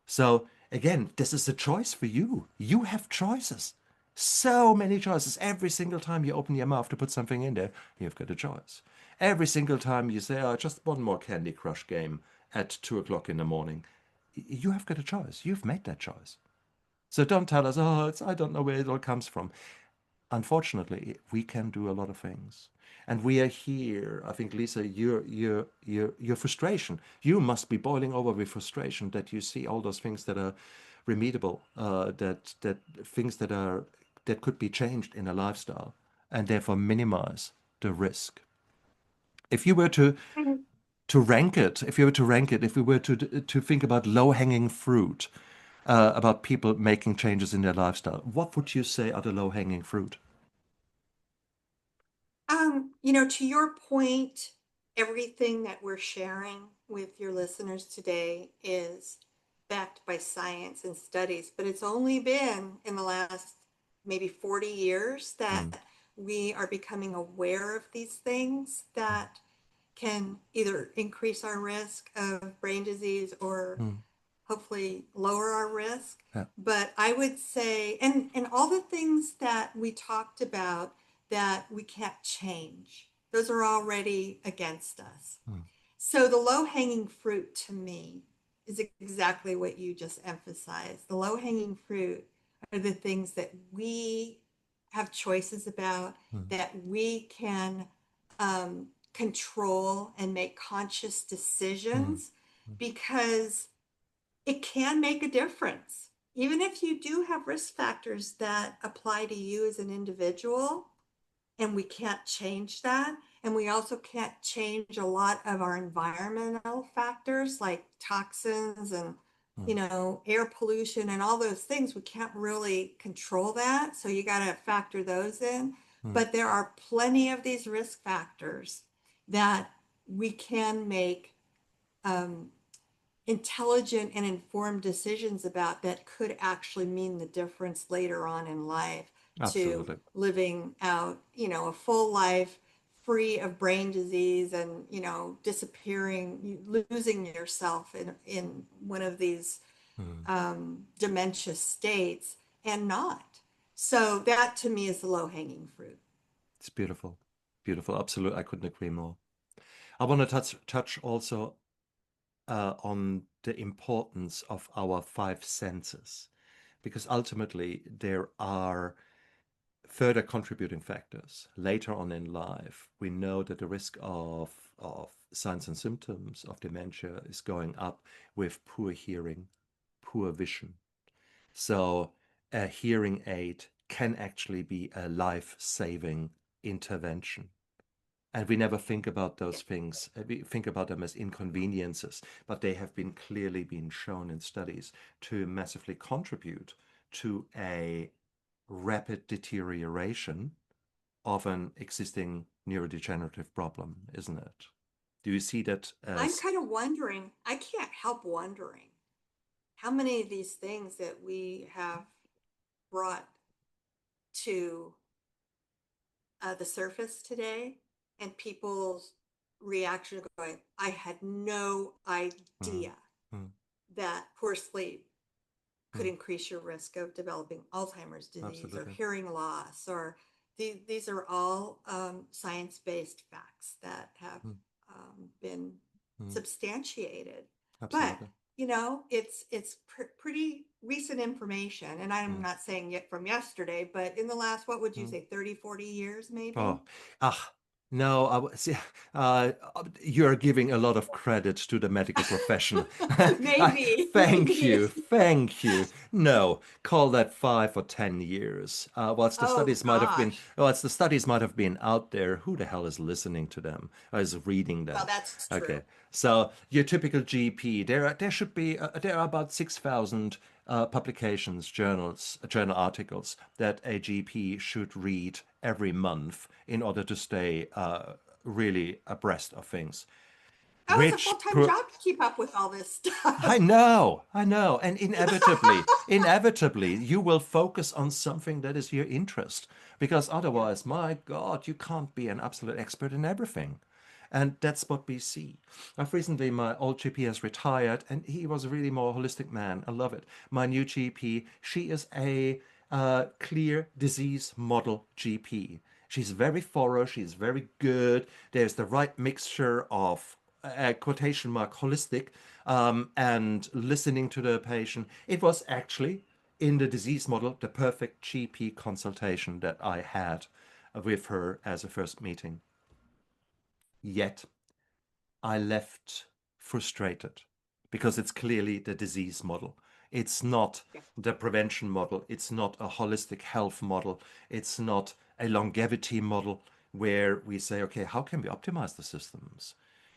So again, this is a choice for you. You have choices. So many choices. Every single time you open your mouth to put something in there, you've got a choice. Every single time you say, oh, just one more Candy Crush game at 2 o'clock in the morning, you have got a choice. You've made that choice. So don't tell us, oh, I don't know where it all comes from. Unfortunately, we can do a lot of things. And we are here. I think, Lisa, your frustration, you must be boiling over with frustration that you see all those things that are remediable, that things that could be changed in a lifestyle, and therefore minimize the risk. If you were to rank it, if we were to think about low-hanging fruit, about people making changes in their lifestyle, what would you say are the low-hanging fruit? To your point, everything that we're sharing with your listeners today is backed by science and studies, but it's only been in the last maybe 40 years that Mm, we are becoming aware of these things that can either increase our risk of brain disease or mm, hopefully lower our risk. yeah. But I would say, and all the things that we talked about that we can't change, those are already against us. Mm, So the low hanging fruit to me is exactly what you just emphasized. The low hanging fruit are the things that we have choices about, mm, that we can control and make conscious mm, decisions, because it can make a difference. Even if you do have risk factors that apply to you as an individual, and we can't change that. And we also can't change a lot of our environmental factors like toxins and, mm, air pollution and all those things. We can't really control that. So you got to factor those in. mm, But there are plenty of these risk factors that we can make um, intelligent and informed decisions about, that could actually mean the difference later on in life, to absolutely. living out, a full life free of brain disease and, disappearing, losing yourself in one of these Mm. dementia states and not. So that to me is the low hanging fruit. It's beautiful. Beautiful. Absolutely. I couldn't agree more. I want to touch also on the importance of our five senses, because ultimately there are further contributing factors. Later on in life, we know that the risk of signs and symptoms of dementia is going up with poor hearing, poor vision. So a hearing aid can actually be a life-saving intervention. And we never think about those things. We think about them as inconveniences, but they have been clearly been shown in studies to massively contribute to a rapid deterioration of an existing neurodegenerative problem, isn't it? Do you see that I'm as kind of wondering, I can't help wondering how many of these things that we have brought to the surface today, and people's reaction going, I had no Mm, idea mm, that poor sleep could mm, increase your risk of developing Alzheimer's disease or absolutely. hearing loss, or these are all science-based facts that have Mm, been mm, substantiated. But absolutely. it's pretty recent information, and I'm Mm, not saying yet from yesterday, but in the last, what would you mm. say, 30, 40 years maybe? Oh, ah, no, see, you're giving a lot of credit to the medical profession. Maybe, Thank maybe. you, thank you. No, call that 5 or 10 years. Whilst the Oh studies might have been, gosh. whilst the studies might have been out there, who the hell is listening to them? Or is reading Well, them? that's Okay, true. so your typical GP, there should be there are about 6,000 publications, journal articles that a GP should read every month in order to stay really abreast of things. That was a Which full-time job to keep up with all this stuff. I know, and inevitably, you will focus on something that is your interest, because Yeah. otherwise, my God, you can't be an absolute expert in everything. And that's what we see. I've recently, my old GP has retired, and he was a really more holistic man. I love it. My new GP, she is a clear disease model GP. She's very thorough, she's very good. There's the right mixture of quotation mark holistic and listening to the patient. It was actually in the disease model the perfect GP consultation that I had with her as a first meeting. Yet I left frustrated because it's clearly the disease model. It's not Yeah. the prevention model. It's not a holistic health model. It's not a longevity model where we say, okay, how can we optimize the systems?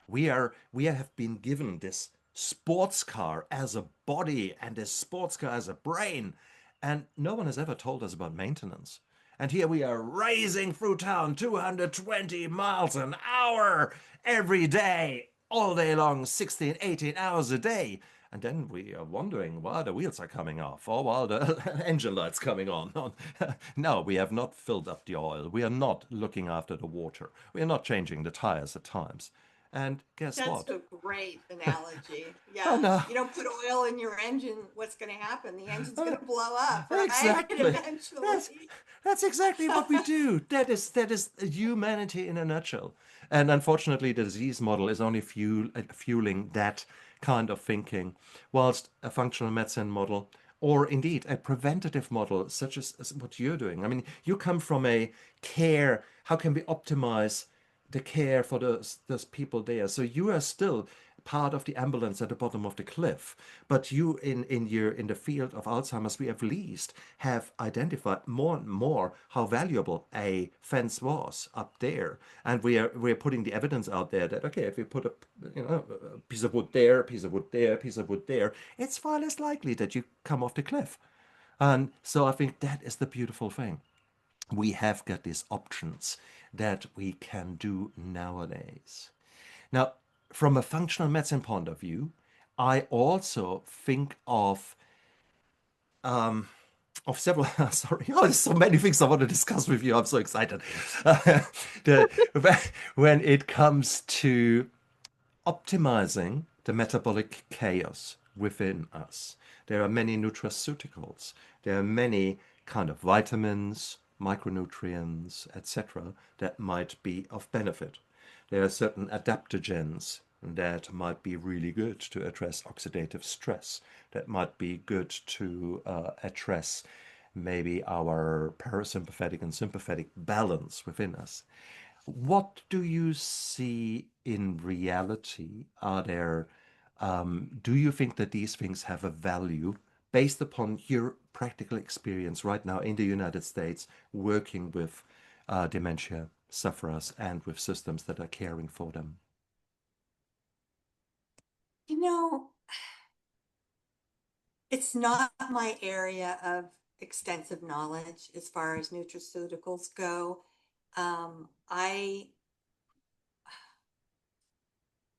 We have been given this sports car as a body and this sports car as a brain, and no one has ever told us about maintenance. And here we are racing through town 220 miles an hour every day, all day long, 16, 18 hours a day. And then we are wondering why the wheels are coming off or why the engine light's coming on. No, we have not filled up the oil. We are not looking after the water. We are not changing the tires at times. And guess That's what? a great analogy. Oh Yeah. no. You don't put oil in your engine, what's going to happen? The engine's going to blow up, right? Exactly. That's Eventually. that's exactly what we do. That is humanity in a nutshell. And unfortunately, the disease model is only fueling that kind of thinking, whilst a functional medicine model, or indeed a preventative model, such as what you're doing. I mean, you come from a care. How can we optimize the care for those people there? So you are still part of the ambulance at the bottom of the cliff, but you in the field of Alzheimer's, we at least have identified more and more how valuable a fence was up there, and we're putting the evidence out there that okay, if we put a piece of wood there, a piece of wood there, a piece of wood there, it's far less likely that you come off the cliff. And so I think that is the beautiful thing. We have got these options that we can do nowadays. Now, from a functional medicine point of view, I also think of several. Sorry, oh, there's so many things I want to discuss with you. I'm so excited. the, when it comes to optimizing the metabolic chaos within us, there are many nutraceuticals. There are many kind of vitamins, micronutrients, etc., that might be of benefit. There are certain adaptogens that might be really good to address oxidative stress, that might be good to address maybe our parasympathetic and sympathetic balance within us. What do you see in reality? Do you think that these things have a value based upon your practical experience right now in the United States, working with dementia sufferers and with systems that are caring for them? You know, it's not my area of extensive knowledge as far as nutraceuticals go. Um, I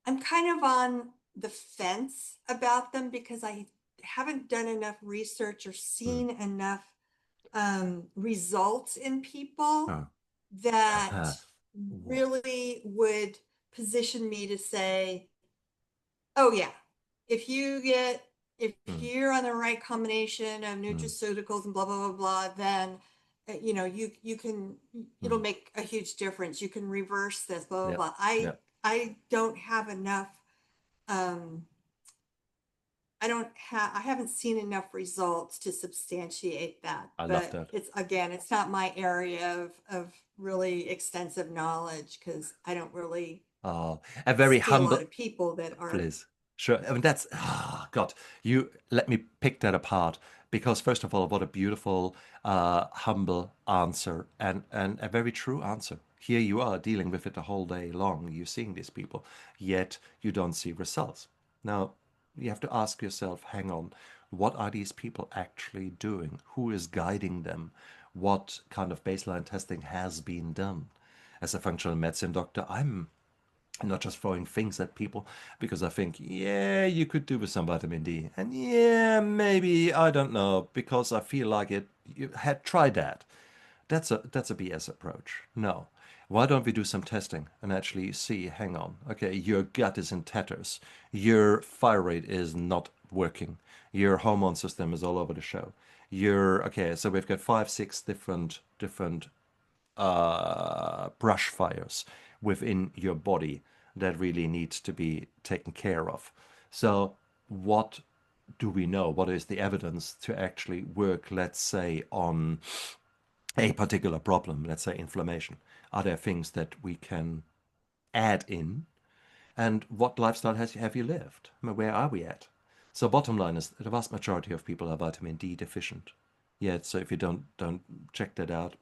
I'm kind of on the fence about them because I haven't done enough research or seen enough results in people Oh. that Wha- really would position me to say, oh yeah, if if mm, you're on the right combination of mm, nutraceuticals and blah blah blah blah, then you can, it'll mm. make a huge difference. You can reverse this blah blah Yep. blah. I Yep. I don't have enough um I haven't seen enough results to substantiate that. I love But that. it's, again, it's not my area of really extensive knowledge because I don't really A very see a lot humble, of people that are. please. Sure. I mean, that's, God, you let me pick that apart because, first of all, what a beautiful, humble answer and a very true answer. Here you are dealing with it the whole day long. You're seeing these people, yet you don't see results. Now, you have to ask yourself, hang on, what are these people actually doing? Who is guiding them? What kind of baseline testing has been done? As a functional medicine doctor, I'm not just throwing things at people because I think, yeah, you could do with some vitamin D. And yeah, maybe, I don't know, because I feel like it, you had tried that. That's a BS approach. No. Why don't we do some testing and actually see, hang on, okay, your gut is in tatters. Your thyroid is not working. Your hormone system is all over the show. Okay, so we've got five, six different brush fires within your body that really needs to be taken care of. So, what do we know? What is the evidence to actually work, let's say, on a particular problem, let's say inflammation? Are there things that we can add in? And what lifestyle have you lived? I mean, where are we at? So bottom line is the vast majority of people are vitamin D deficient. Yet, so if you don't check that out,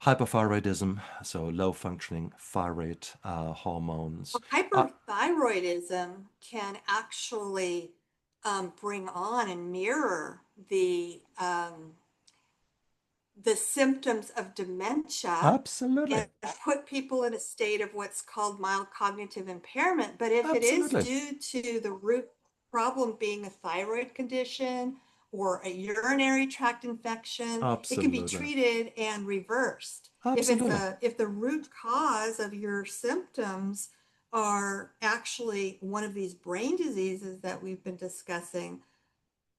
hypothyroidism, so low functioning thyroid hormones. Well, Uh, hyperthyroidism can actually bring on and mirror the symptoms of dementia and Absolutely. put people in a state of what's called mild cognitive impairment. But if it is Absolutely. due to the root problem being a thyroid condition or a urinary tract infection, it can be Absolutely. treated and reversed. Absolutely. If the root cause of your symptoms are actually one of these brain diseases that we've been discussing,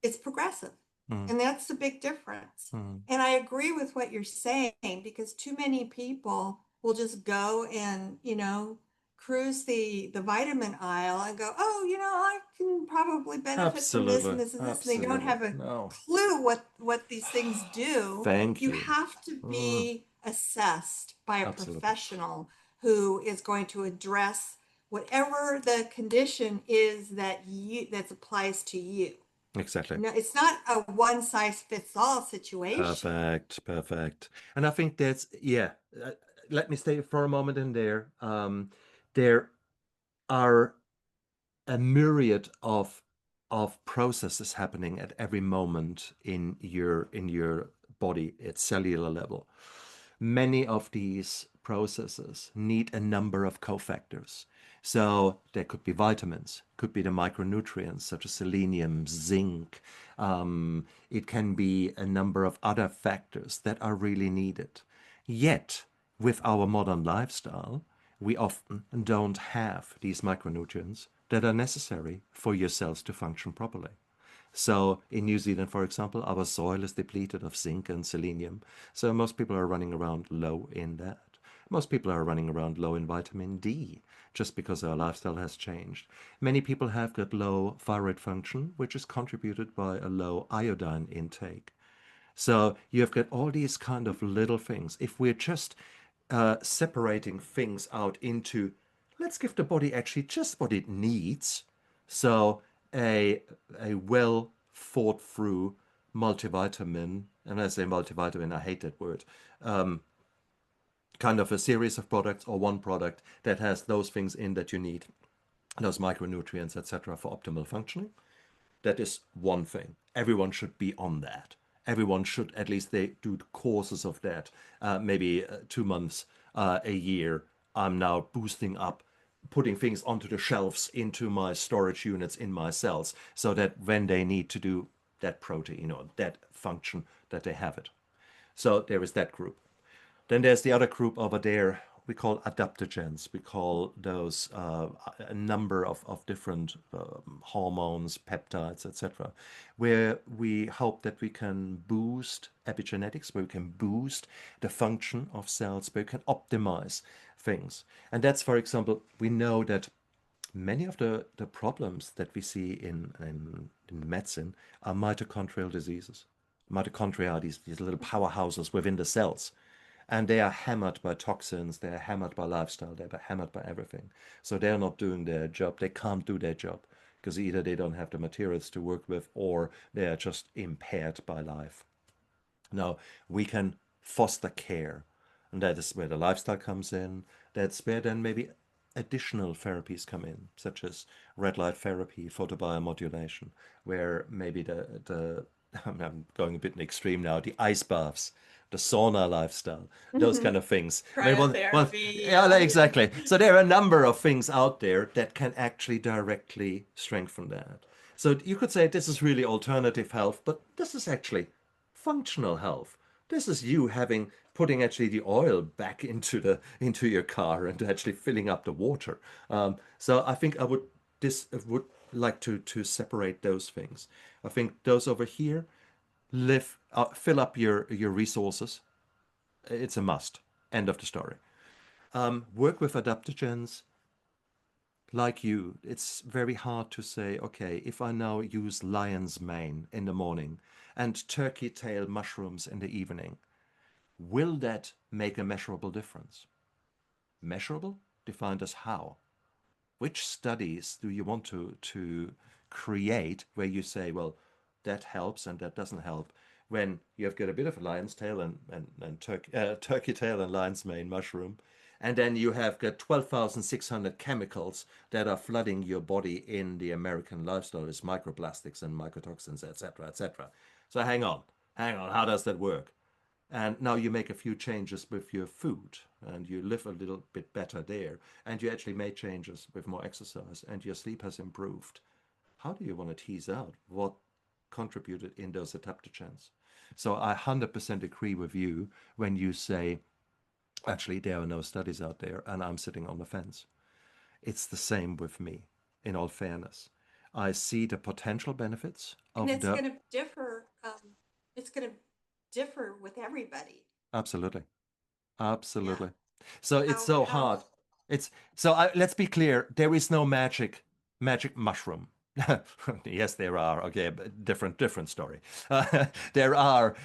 it's progressive. Mm, And that's the big difference. mm. And I agree with what you're saying because too many people will just go and, cruise the vitamin aisle and go, oh, I can probably benefit from this and Absolutely. this and this. And they don't Absolutely. have a No. clue what these things do. Thank You you. have to Mm, be assessed by a absolutely. professional who is going to address whatever the condition is that applies to you. Exactly. No, it's not a one size fits all situation. Perfect. Perfect. And I think that's, yeah. Let me stay for a moment in there. There are a myriad of processes happening at every moment in your body at cellular level. Many of these processes need a number of cofactors. So there could be vitamins, could be the micronutrients such as selenium, zinc. It can be a number of other factors that are really needed. Yet, with our modern lifestyle, we often don't have these micronutrients that are necessary for your cells to function properly. So in New Zealand, for example, our soil is depleted of zinc and selenium. So most people are running around low in that. Most people are running around low in vitamin D just because our lifestyle has changed. Many people have got low thyroid function, which is contributed by a low iodine intake. So you've got all these kind of little things. If we're just separating things out into, let's give the body actually just what it needs. So a well thought through multivitamin, and I say multivitamin, I hate that word. Kind of a series of products or one product that has those things in that you need, those micronutrients, etc., for optimal functioning. That is one thing. Everyone should be on that. Everyone should at least they do courses of that. Maybe 2 months, a year. I'm now boosting up putting things onto the shelves into my storage units in my cells, so that when they need to do that protein or that function, that they have it. So there is that group. Then there's the other group over there we call adaptogens. We call those a number of different hormones, peptides, etc., where we hope that we can boost epigenetics, where we can boost the function of cells, where we can optimize things. And that's, for example, we know that many of the problems that we see in medicine are mitochondrial diseases. Mitochondria are these little powerhouses within the cells. And they are hammered by toxins, they are hammered by lifestyle, they are hammered by everything. So they're not doing their job. They can't do their job because either they don't have the materials to work with or they are just impaired by life. Now, we can foster care, and that is where the lifestyle comes in. That's where then maybe additional therapies come in, such as red light therapy, photobiomodulation, where maybe the I'm going a bit extreme now, the ice baths, the sauna lifestyle, those kind of things. I mean, Cryotherapy, yeah, yeah. exactly. So there are a number of things out there that can actually directly strengthen that. So you could say this is really alternative health, but this is actually functional health. This is you putting actually the oil back into your car and actually filling up the water. So I think I would like to separate those things. I think those over here fill up your resources. It's a must. End of the story. Work with adaptogens. Like you, it's very hard to say, okay, if I now use lion's mane in the morning and turkey tail mushrooms in the evening, will that make a measurable difference? Measurable? Defined as how? Which studies do you want to create where you say, well, that helps and that doesn't help, when you have got a bit of a lion's tail and turkey tail and lion's mane mushroom, and then you have got 12,600 chemicals that are flooding your body in the American lifestyle, as microplastics and mycotoxins, etc., etc. So hang on, how does that work? And now you make a few changes with your food and you live a little bit better there, and you actually made changes with more exercise and your sleep has improved. How do you want to tease out what contributed in those adaptogens? So I 100% agree with you when you say, actually, there are no studies out there and I'm sitting on the fence. It's the same with me, in all fairness. I see the potential benefits And of it's the... going to differ. It's going to differ with everybody. Absolutely. Yeah. Absolutely. So it's How, so hard. how, Let's be clear. There is no magic mushroom. Yes, there are. Okay, but different story. There are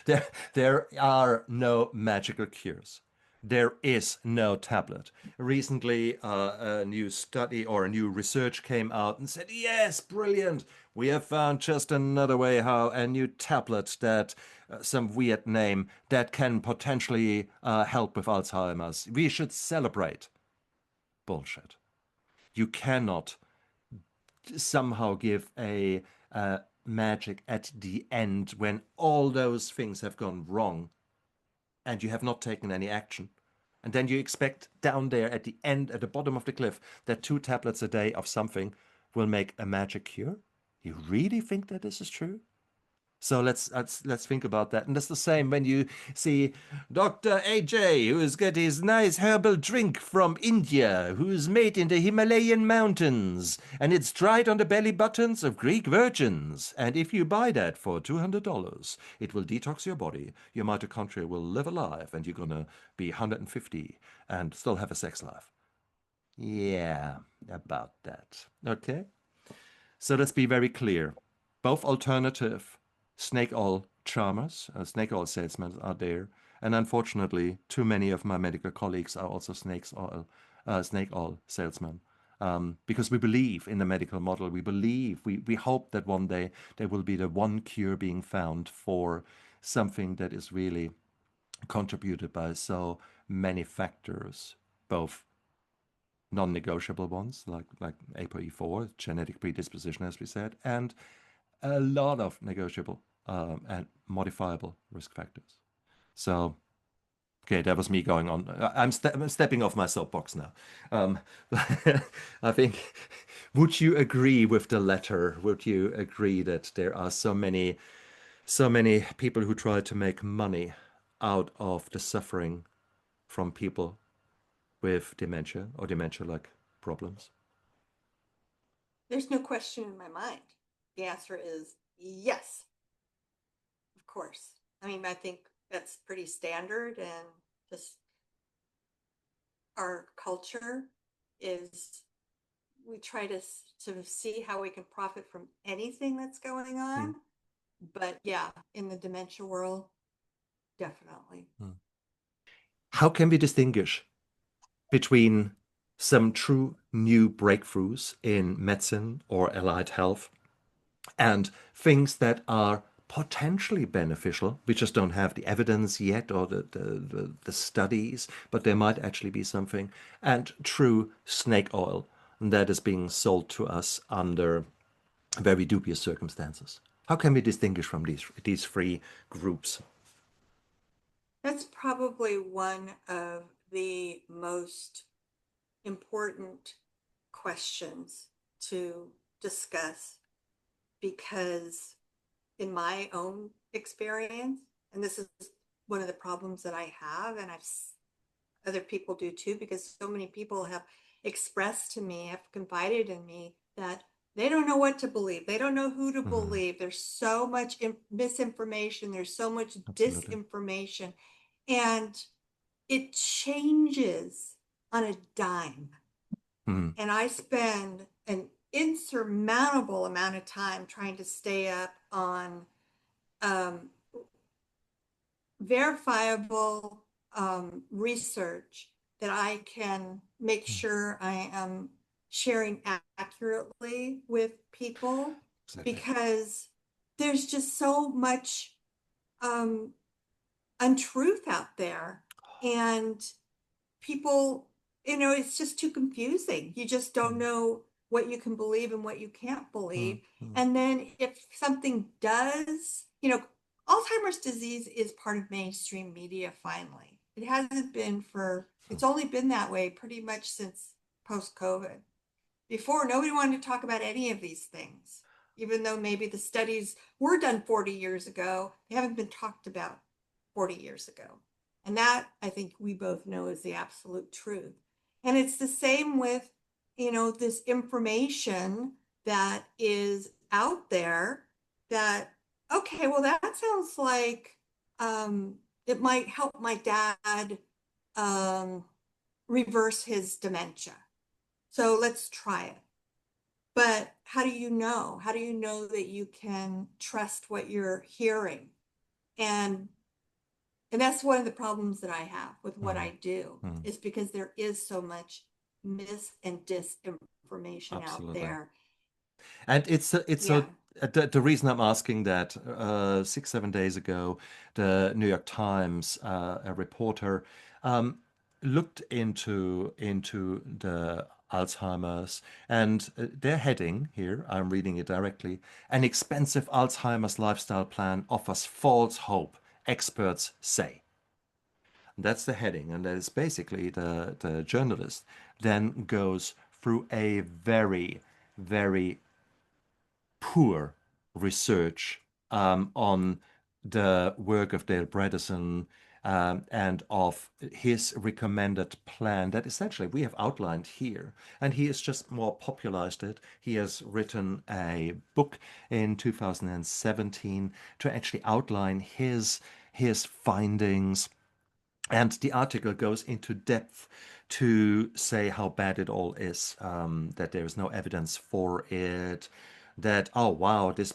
there there are no magical cures. There is no tablet. Recently, a new study or a new research came out and said, yes, brilliant. We have found just another way how a new tablet that some weird name that can potentially help with Alzheimer's. We should celebrate. Bullshit. You cannot somehow give a magic at the end when all those things have gone wrong and you have not taken any action. And then you expect down there at the end, at the bottom of the cliff, that 2 tablets a day of something will make a magic cure? You really think that this is true? So let's think about that. And that's the same when you see Dr. AJ, who's got his nice herbal drink from India, who's made in the Himalayan mountains, and it's dried on the belly buttons of Greek virgins. And if you buy that for $200, it will detox your body. Your mitochondria will live alive, and you're gonna be 150 and still have a sex life. Yeah, about that. Okay. So let's be very clear. Both alternative snake oil charmers, snake oil salesmen are there. And unfortunately, too many of my medical colleagues are also snake oil salesmen. Because we believe in the medical model. We hope that one day there will be the one cure being found for something that is really contributed by so many factors, both non-negotiable ones like ApoE4, genetic predisposition, as we said, and a lot of negotiable and modifiable risk factors. So Okay, that was me going on. I'm stepping off my soapbox now. Um, I think, would you agree with the letter? Would you agree that there are so many people who try to make money out of the suffering from people with dementia or dementia-like problems? There's no question in my mind. The answer is yes, of course. I mean, I think that's pretty standard, and just our culture is we try to see how we can profit from anything that's going on. But yeah, in the dementia world, definitely. How can we distinguish between some true new breakthroughs in medicine or allied health and things that are potentially beneficial? We just don't have the evidence yet or the studies, but there might actually be something. And true snake oil that is being sold to us under very dubious circumstances. How can we distinguish from these three groups? That's probably one of the most important questions to discuss, because in my own experience, and this is one of the problems that I have, and other people do too, because so many people have expressed to me, have confided in me that they don't know what to believe. They don't know who to believe. There's so much misinformation. There's so much Absolutely. disinformation, and it changes on a dime. Mhm. And I spend an insurmountable amount of time trying to stay up on um, verifiable research that I can make sure I am sharing accurately with people, Exactly. because there's just so much um, untruth out there. And people, it's just too confusing. You just don't know what you can believe and what you can't believe. Mhm. And then if something does, Alzheimer's disease is part of mainstream media finally. It hasn't been it's only been that way pretty much since post-COVID. Before, nobody wanted to talk about any of these things, even though maybe the studies were done 40 years ago. They haven't been talked about 40 years ago. And that, I think we both know, is the absolute truth. And it's the same with, this information that is out there that, okay, well, that sounds like it might help my dad um, reverse his dementia. So let's try it. But how do you know? How do you know that you can trust what you're hearing? And and that's one of the problems that I have with what I do, Mhm. is because there is so much mis and disinformation out Absolutely. there. And it's Yeah. so the reason I'm asking that 6, 7 days ago, the New York Times, a reporter, um, looked into the Alzheimer's, and their heading here, I'm reading it directly: an expensive Alzheimer's lifestyle plan offers false hope, experts say. That's the heading, and that is basically the journalist then goes through a very poor research on the work of Dale Bredesen, and of his recommended plan that essentially we have outlined here. And he has just more popularized it. He has written a book in 2017 to actually outline his findings, and the article goes into depth to say how bad it all is, that there is no evidence for it, that, oh wow, this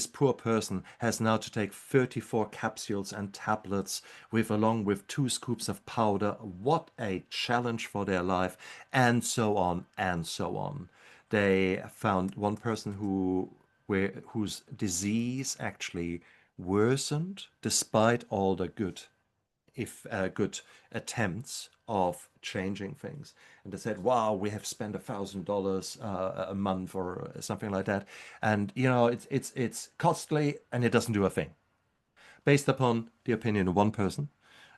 poor person has now to take 34 capsules and tablets along with 2 scoops of powder. What a challenge for their life, and so on and so on. They found one person whose disease actually worsened despite all the good attempts of changing things. And they said, wow, we have spent $1,000 a month or something like that. And, it's costly and it doesn't do a thing. Based upon the opinion of one person,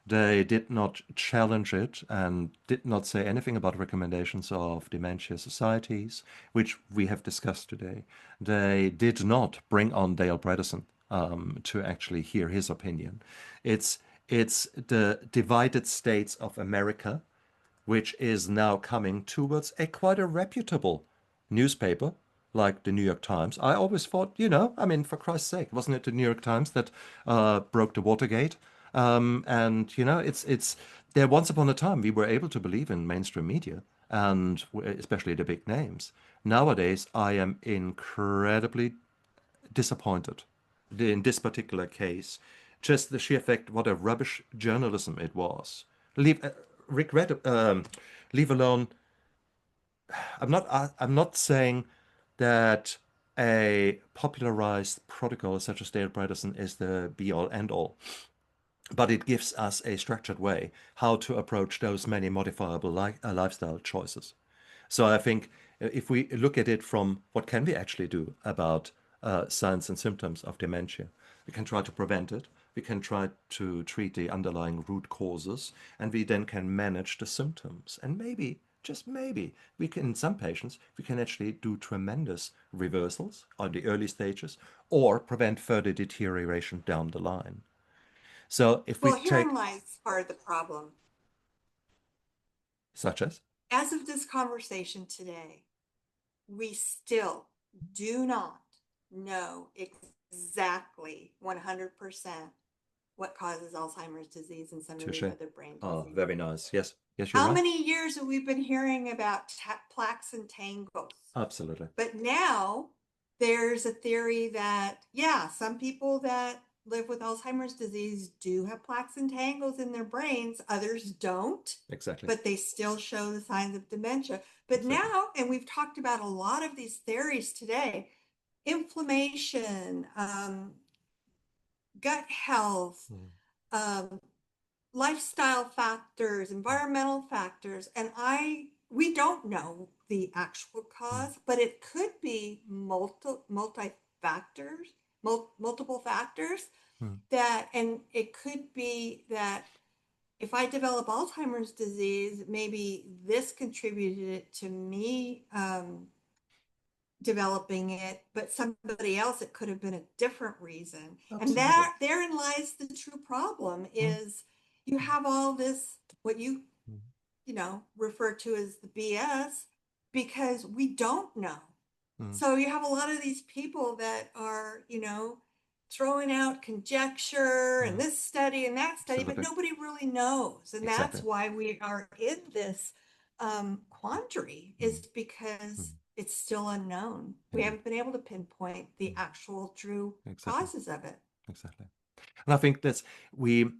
They did not challenge it and did not say anything about recommendations of dementia societies, which we have discussed today. They did not bring on Dale Bredesen to actually hear his opinion. It's the divided states of America, which is now coming towards a quite a reputable newspaper like the New York Times. I always thought, I mean, for Christ's sake, wasn't it the New York Times that broke the Watergate? And it's there. Once upon a time, we were able to believe in mainstream media, and especially the big names. Nowadays, I am incredibly disappointed in this particular case. Just the sheer fact what a rubbish journalism it was. Leave regret. Leave alone. I'm not saying that a popularized protocol such as Dale Bredesen is the be all end all, but it gives us a structured way how to approach those many modifiable lifestyle choices. So I think if we look at it from what can we actually do about signs and symptoms of dementia, we can try to prevent it. We can try to treat the underlying root causes, and we then can manage the symptoms. And maybe, just maybe, we can, in some patients, we can actually do tremendous reversals on the early stages or prevent further deterioration down the line. So if we Well, herein take, lies part of the problem. such As of this conversation today, we still do not know exactly 100% what causes Alzheimer's disease and some of touche. the other brain Oh, diseases. very nice. Yes, yes, you're How right. many years have we been hearing about plaques and tangles? Absolutely. But now there's a theory that, yeah, some people that live with Alzheimer's disease do have plaques and tangles in their brains, others don't, Exactly. but they still show the signs of dementia. But Exactly. now, and we've talked about a lot of these theories today, inflammation, gut health, lifestyle factors, environmental factors, and we don't know the actual cause, but it could be multiple factors that, and it could be that if I develop Alzheimer's disease, maybe this contributed to me developing it, but somebody else, it could have been a different reason. And Absolutely. therein lies the true problem is you have all this, what you refer to as the BS, because we don't know. So you have a lot of these people that are, throwing out conjecture and this study and that study, but Absolutely. nobody really knows. And that's Exactly. why we are in this quandary, is because it's still unknown. We haven't been able to pinpoint the actual true Exactly. causes of it. Exactly. And I think that's we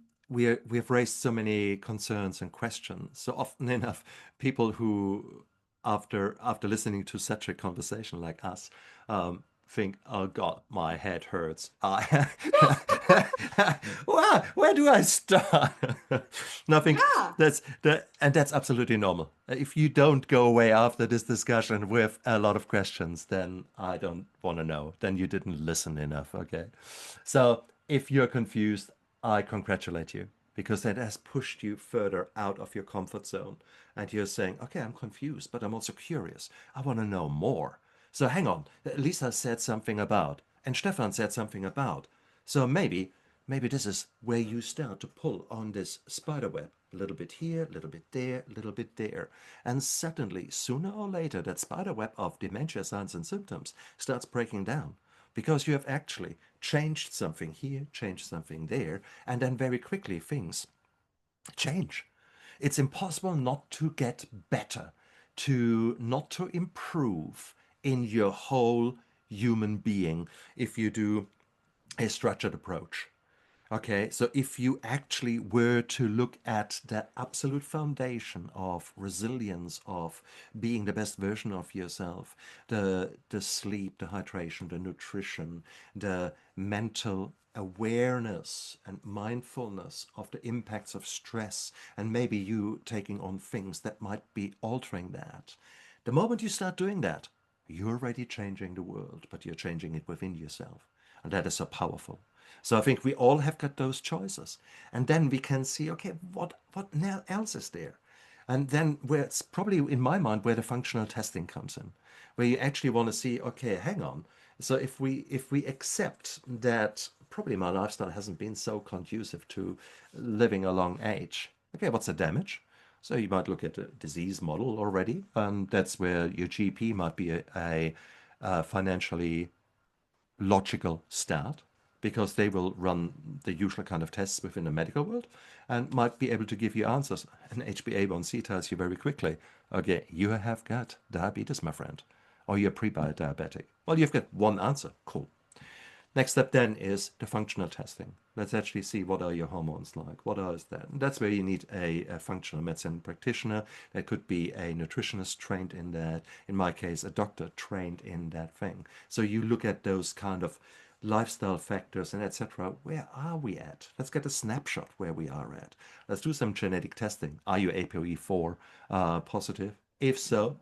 have raised so many concerns and questions. So often enough, people who after listening to such a conversation like us, think, "Oh God, my head hurts." Well, where do I start? And I think Yeah. that's absolutely normal. If you don't go away after this discussion with a lot of questions, then I don't want to know. Then you didn't listen enough. Okay, so if you're confused, I congratulate you because that has pushed you further out of your comfort zone. And you're saying, okay, I'm confused, but I'm also curious. I want to know more. So hang on. Lisa said something about, and Stefan said something about. So maybe this is where you start to pull on this spider web. A little bit here, a little bit there, a little bit there. And suddenly, sooner or later, that spider web of dementia signs and symptoms starts breaking down because you have actually changed something here, changed something there, and then very quickly things change. It's impossible not to get better, to not to improve in your whole human being if you do a structured approach. Okay, so if you actually were to look at the absolute foundation of resilience, of being the best version of yourself, the sleep, the hydration, the nutrition, the mental awareness and mindfulness of the impacts of stress, and maybe you taking on things that might be altering that. The moment you start doing that, you're already changing the world, but you're changing it within yourself. And that is so powerful. So I think we all have got those choices. And then we can see, okay, what else is there? And then where it's probably in my mind where the functional testing comes in, where you actually want to see, okay, hang on. So if we accept that probably my lifestyle hasn't been so conducive to living a long age, okay, what's the damage? So you might look at a disease model already. That's where your GP might be a financially logical start because they will run the usual kind of tests within the medical world and might be able to give you answers. And HbA1c tells you very quickly, okay, you have got diabetes, my friend, or you're pre-diabetic. Well, you've got one answer. Cool. Next step then is the functional testing. Let's actually see what are your hormones like. What is that? And that's where you need a functional medicine practitioner. That could be a nutritionist trained in that. In my case, a doctor trained in that thing. So you look at those kind of lifestyle factors and etc. Where are we at? Let's get a snapshot where we are at. Let's do some genetic testing. Are you ApoE4 positive? If so,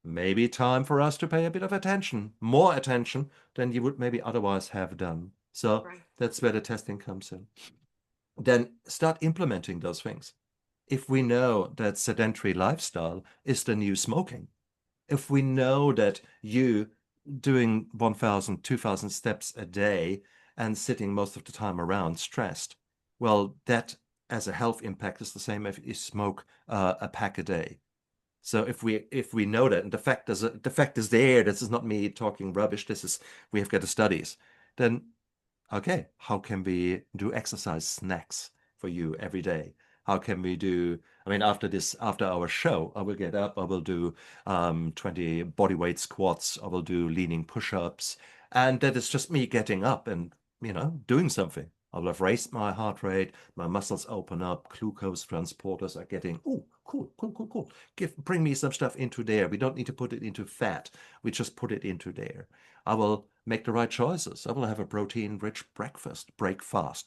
maybe time for us to pay a bit of attention, more attention than you would maybe otherwise have done. So Right. that's where the testing comes in. Then start implementing those things. If we know that sedentary lifestyle is the new smoking, if we know that you doing 1,000, 2,000 steps a day and sitting most of the time around stressed, well, that as a health impact is the same if you smoke a pack a day. So if we know that, and the fact is there, this is not me talking rubbish, we have got the studies, then okay, how can we do exercise snacks for you every day? How can we do, I mean, after our show, I will get up, I will do 20 bodyweight squats, I will do leaning push-ups, and that is just me getting up and, doing something. I will have raised my heart rate, my muscles open up, glucose transporters are getting, oh, cool, cool, cool, cool. Bring me some stuff into there. We don't need to put it into fat. We just put it into there. I will make the right choices. I will have a protein-rich breakfast,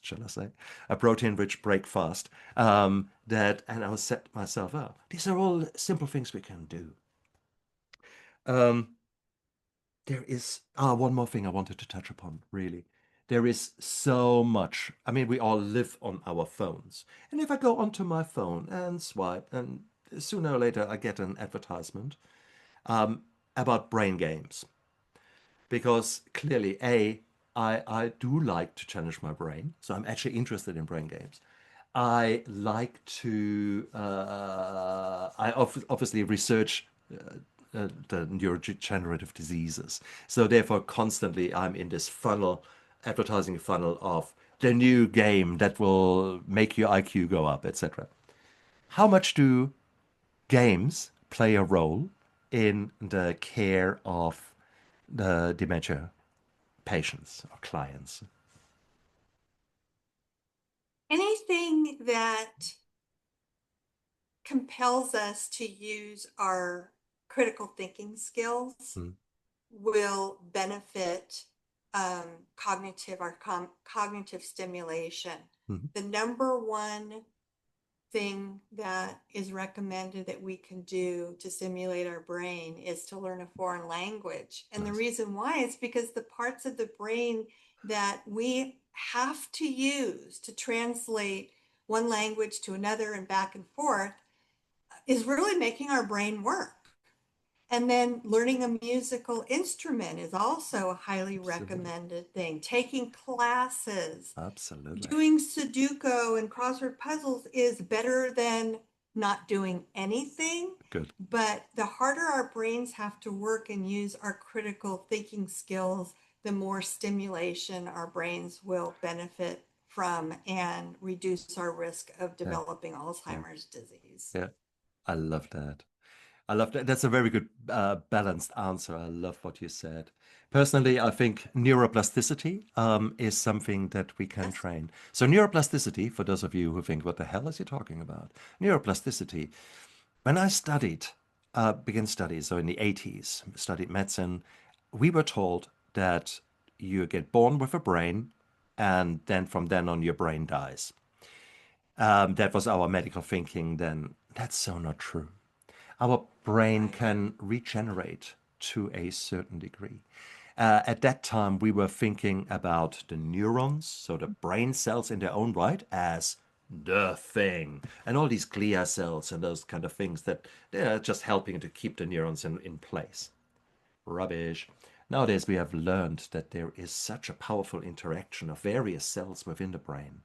shall I say, a protein-rich breakfast, and I will set myself up. These are all simple things we can do. There is one more thing I wanted to touch upon, really. There is so much. I mean, we all live on our phones. And if I go onto my phone and swipe, and sooner or later I get an advertisement about brain games. Because clearly, I do like to challenge my brain. So I'm actually interested in brain games. I like to, obviously research the neurodegenerative diseases. So therefore, constantly I'm in this funnel, advertising funnel of the new game that will make your IQ go up, etc. How much do games play a role in the care of the dementia patients or clients? Anything that compels us to use our critical thinking skills Mm. will benefit cognitive stimulation. Mhm. The number one thing that is recommended that we can do to stimulate our brain is to learn a foreign language. And the Nice. reason why is because the parts of the brain that we have to use to translate one language to another and back and forth is really making our brain work. And then learning a musical instrument is also a highly Absolutely. recommended thing. Taking classes, Absolutely. doing Sudoku and crossword puzzles is better than not doing anything. Good. But the harder our brains have to work and use our critical thinking skills, the more stimulation our brains will benefit from and reduce our risk of Yeah. developing Yeah. Alzheimer's disease. Yeah. I love that. I love that. That's a very good balanced answer. I love what you said. Personally, I think neuroplasticity is something that we can Yes. train. So neuroplasticity, for those of you who think, what the hell is he talking about? Neuroplasticity. When I began studies, so in the 80s, studied medicine, we were told that you get born with a brain, and then from then on, your brain dies. That was our medical thinking then. That's so not true. Our brain Right. can regenerate to a certain degree. At that time, we were thinking about the neurons, so the brain cells in their own right, as the thing, and all these glia cells and those kind of things that they're just helping to keep the neurons in place. Rubbish. Nowadays, we have learned that there is such a powerful interaction of various cells within the brain,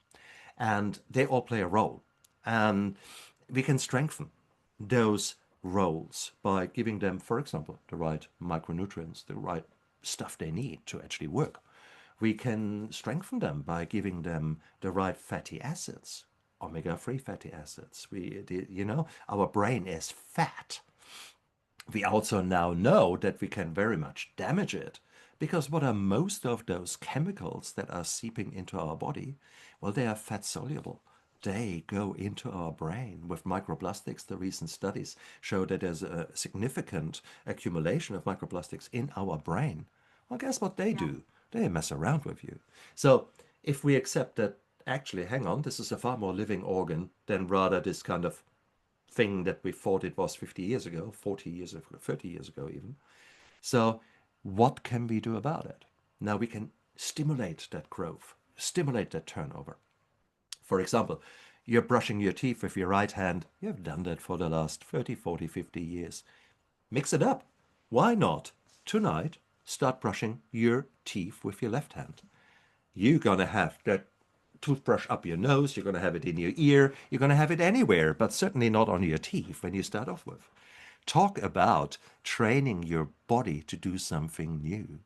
and they all play a role. And we can strengthen those roles by giving them, for example, the right micronutrients, the right stuff they need to actually work. We can strengthen them by giving them the right fatty acids, omega-3 fatty acids. Our brain is fat. We also now know that we can very much damage it, because what are most of those chemicals that are seeping into our body? Well, they are fat soluble. They go into our brain with microplastics. The recent studies show that there's a significant accumulation of microplastics in our brain. Well, guess what they do? They mess around with you. So if we accept that, actually, hang on, this is a far more living organ than rather this kind of thing that we thought it was 50 years ago, 40 years ago, 30 years ago even. So what can we do about it? Now we can stimulate that growth, stimulate that turnover. For example, you're brushing your teeth with your right hand. You've done that for the last 30, 40, 50 years. Mix it up. Why not? Tonight, start brushing your teeth with your left hand. You're going to have that toothbrush up your nose, you're going to have it in your ear, you're going to have it anywhere, but certainly not on your teeth when you start off with. Talk about training your body to do something new.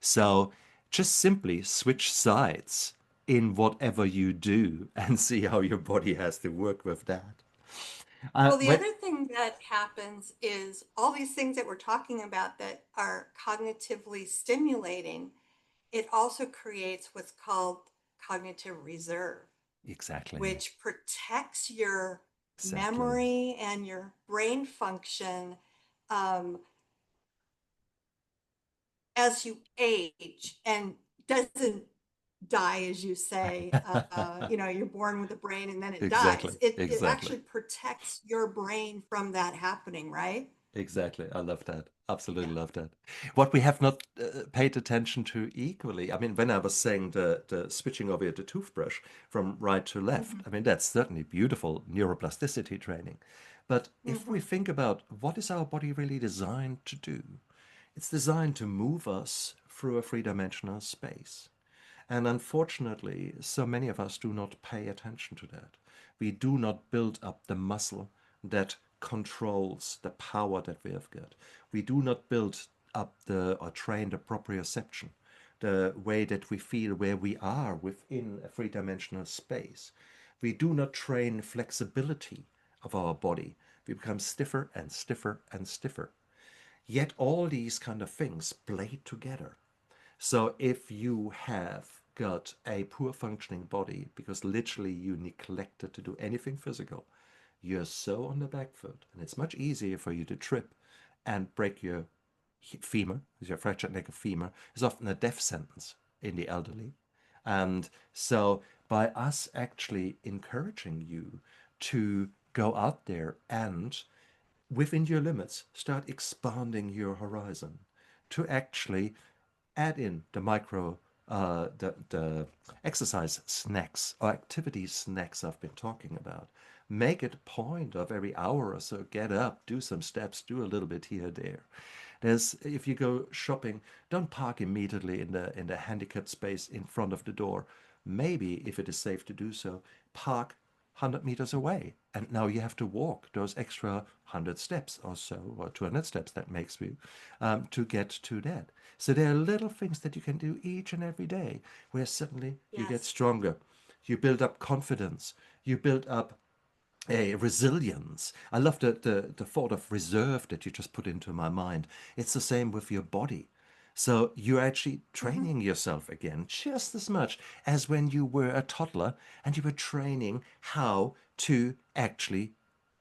So just simply switch sides in whatever you do and see how your body has to work with that. Well, the other thing that happens is all these things that we're talking about that are cognitively stimulating, it also creates what's called cognitive reserve, Exactly. which protects your Exactly. memory and your brain function as you age, and doesn't die, as you say. You're born with a brain and then it Exactly. dies. It Exactly. actually protects your brain from that happening, right? Exactly. I love that. Absolutely love that. What we have not paid attention to equally, I mean, when I was saying the switching over the toothbrush from right to left, I mean, that's certainly beautiful neuroplasticity training. But if we think about what is our body really designed to do, it's designed to move us through a three-dimensional space. And unfortunately, so many of us do not pay attention to that. We do not build up the muscle that controls the power that we have got. We do not build up or train the proprioception, the way that we feel where we are within a three-dimensional space. We do not train flexibility of our body. We become stiffer and stiffer and stiffer. Yet all these kind of things play together. So if you have got a poor functioning body because literally you neglected to do anything physical, you're so on the back foot, and it's much easier for you to trip and break your femur, your fractured neck of femur, is often a death sentence in the elderly. And so by us actually encouraging you to go out there and within your limits, start expanding your horizon to actually add in the exercise snacks or activity snacks I've been talking about. Make it a point of every hour or so, get up, do some steps, do a little bit here or there. If you go shopping, don't park immediately in the handicapped space in front of the door. Maybe, if it is safe to do so, park 100 meters away. And now you have to walk those extra 100 steps or so, or 200 steps that makes you, to get to that. So there are little things that you can do each and every day where suddenly you get stronger. You build up confidence. You build up a resilience. I love the thought of reserve that you just put into my mind. It's the same with your body. So you're actually training yourself again just as much as when you were a toddler and you were training how to actually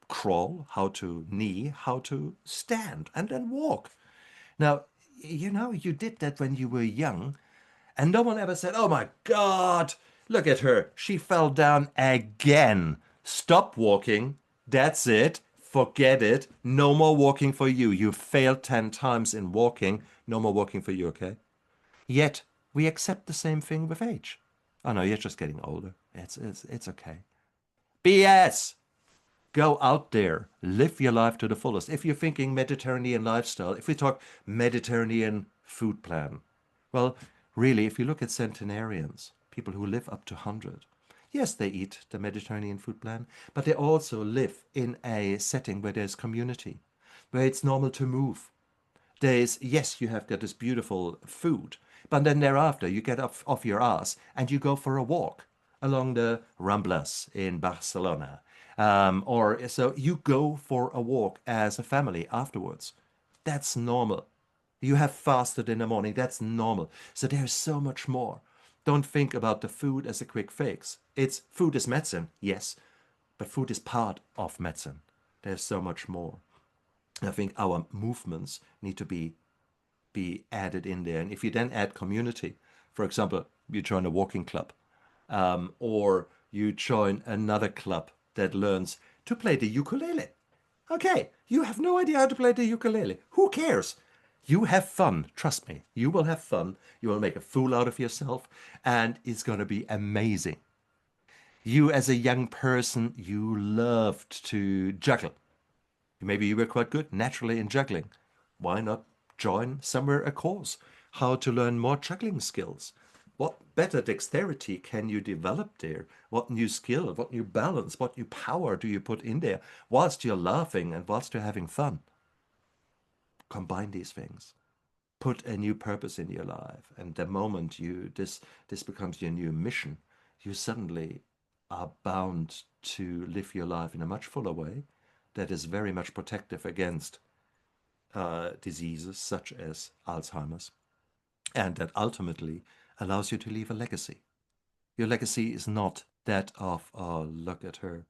crawl, how to knee, how to stand and then walk. Now, you did that when you were young, and no one ever said, "Oh my God, look at her. She fell down again. Stop walking. That's it. Forget it. No more walking for you. You failed 10 times in walking. No more walking for you, okay?" Yet we accept the same thing with age. Oh no, you're just getting older. It's okay. BS! Go out there, live your life to the fullest. If you're thinking Mediterranean lifestyle, if we talk Mediterranean food plan, well, really, if you look at centenarians, people who live up to 100, yes, they eat the Mediterranean food plan, but they also live in a setting where there's community, where it's normal to move. There's, yes, you have got this beautiful food, but then thereafter you get off your ass and you go for a walk along the Ramblas in Barcelona. Or so you go for a walk as a family afterwards. That's normal. You have fasted in the morning. That's normal. So there's so much more. Don't think about the food as a quick fix. It's food is medicine, yes, but food is part of medicine. There's so much more. I think our movements need to be added in there. And if you then add community, for example, you join a walking club, or you join another club that learns to play the ukulele. Okay, you have no idea how to play the ukulele. Who cares? You have fun. Trust me, you will have fun. You will make a fool out of yourself, and it's going to be amazing. You, as a young person, you loved to juggle. Maybe you were quite good naturally in juggling. Why not join somewhere a course? How to learn more juggling skills? What better dexterity can you develop there? What new skill, what new balance, what new power do you put in there whilst you're laughing and whilst you're having fun? Combine these things. Put a new purpose in your life. And the moment this becomes your new mission, you suddenly are bound to live your life in a much fuller way that is very much protective against diseases such as Alzheimer's, and that ultimately allows you to leave a legacy. Your legacy is not that of, oh, look at her,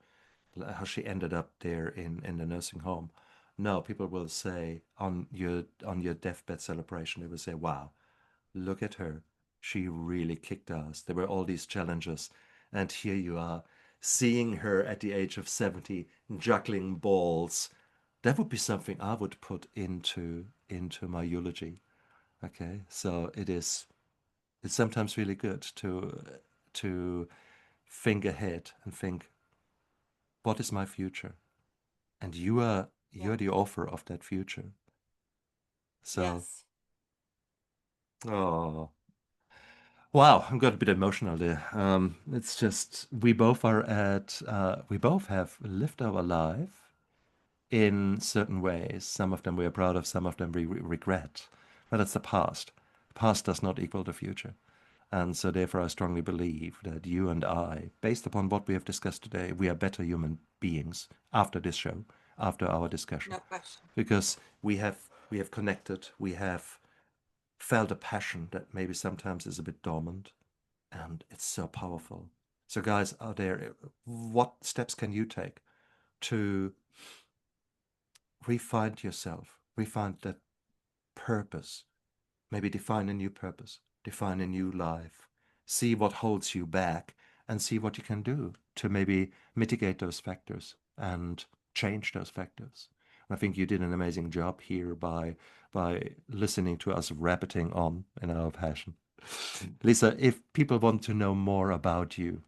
how she ended up there in the nursing home. No, people will say on your deathbed celebration, they will say, wow, look at her. She really kicked ass. There were all these challenges. And here you are, seeing her at the age of 70, juggling balls. That would be something I would put into my eulogy. Okay, so it's sometimes really good to think ahead and think, what is my future? And Yeah. you're the author of that future. So, Yes. oh, wow, I'm got a bit emotional there. It's just we both have lived our life in certain ways. Some of them we are proud of, some of them we regret. But it's the past. The past does not equal the future. And so therefore I strongly believe that you and I, based upon what we have discussed today, we are better human beings after this show, after our discussion. No question. Because we have connected, we have felt a passion that maybe sometimes is a bit dormant, and it's so powerful. So, guys out there, what steps can you take to refine yourself, refine that purpose, maybe define a new purpose, define a new life, see what holds you back, and see what you can do to maybe mitigate those factors and change those factors. I think you did an amazing job here by listening to us rabbiting on in our passion. Lisa, if people want to know more about you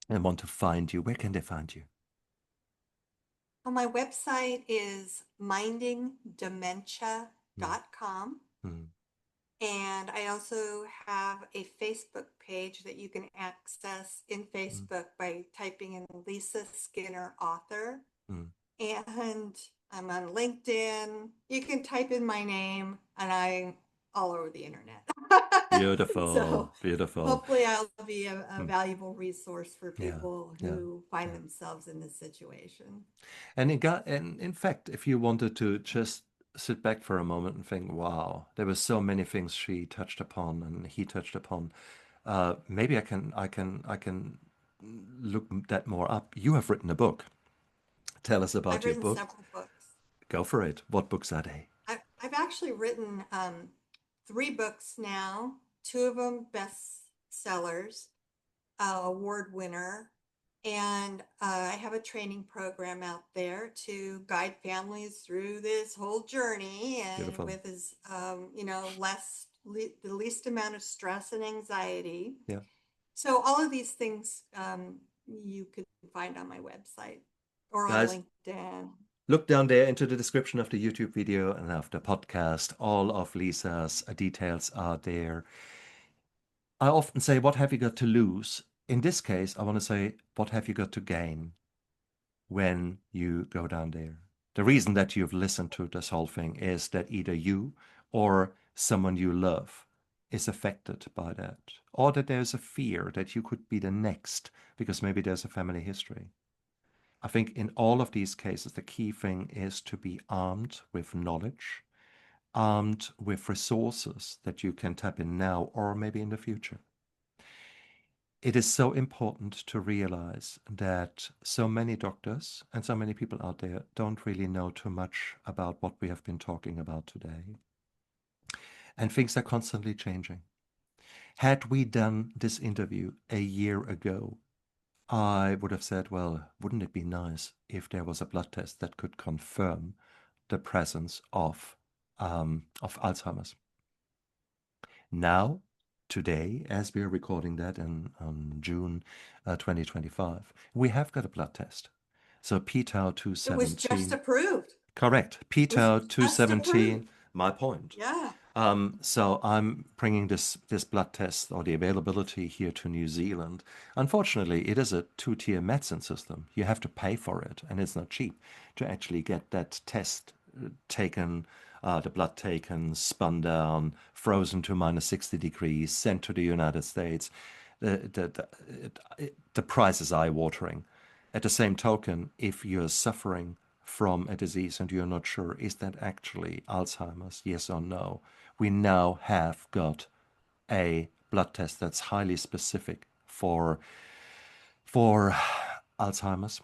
and want to find you, where can they find you? Well, my website is mindingdementia.com. Mm, And I also have a Facebook page that you can access in mm, Facebook by typing in Lisa Skinner author. mm. And I'm on LinkedIn. You can type in my name and I'm all over the internet. So Beautiful, beautiful. hopefully I'll be a Mm, valuable resource for yeah, people yeah, who find yeah. themselves in this situation. And in fact, if you wanted to just sit back for a moment and think, wow, there were so many things she touched upon and he touched upon. Maybe I can look that more up. You have written a book. Tell us I've about your written book. several books. Go for it. What books are they? I've actually written 3 books now, 2 of them bestsellers, award winner. And I have a training program out there to guide families through this whole journey and Beautiful. with as less the least amount of stress and anxiety. Yeah. So all of these things you could find on my website or on Guys, LinkedIn. look down there into the description of the YouTube video and of the podcast. All of Lisa's details are there. I often say, what have you got to lose? In this case, I want to say, what have you got to gain when you go down there? The reason that you've listened to this whole thing is that either you or someone you love is affected by that, or that there's a fear that you could be the next because maybe there's a family history. I think in all of these cases, the key thing is to be armed with knowledge, armed with resources that you can tap in now or maybe in the future. It is so important to realize that so many doctors and so many people out there don't really know too much about what we have been talking about today. And things are constantly changing. Had we done this interview a year ago, I would have said, well, wouldn't it be nice if there was a blood test that could confirm the presence of Alzheimer's? Now, today, as we are recording that on June 2025, we have got a blood test. So p-tau It was just 217. approved. Correct. It was p-tau just 217. approved. My point. Yeah. So I'm bringing this blood test or the availability here to New Zealand. Unfortunately, it is a two-tier medicine system. You have to pay for it, and it's not cheap to actually get that test taken, the blood taken, spun down, frozen to minus 60 degrees, sent to the United States. The price is eye-watering. At the same token, if you're suffering from a disease and you're not sure, is that actually Alzheimer's, yes or no? We now have got a blood test that's highly specific for Alzheimer's.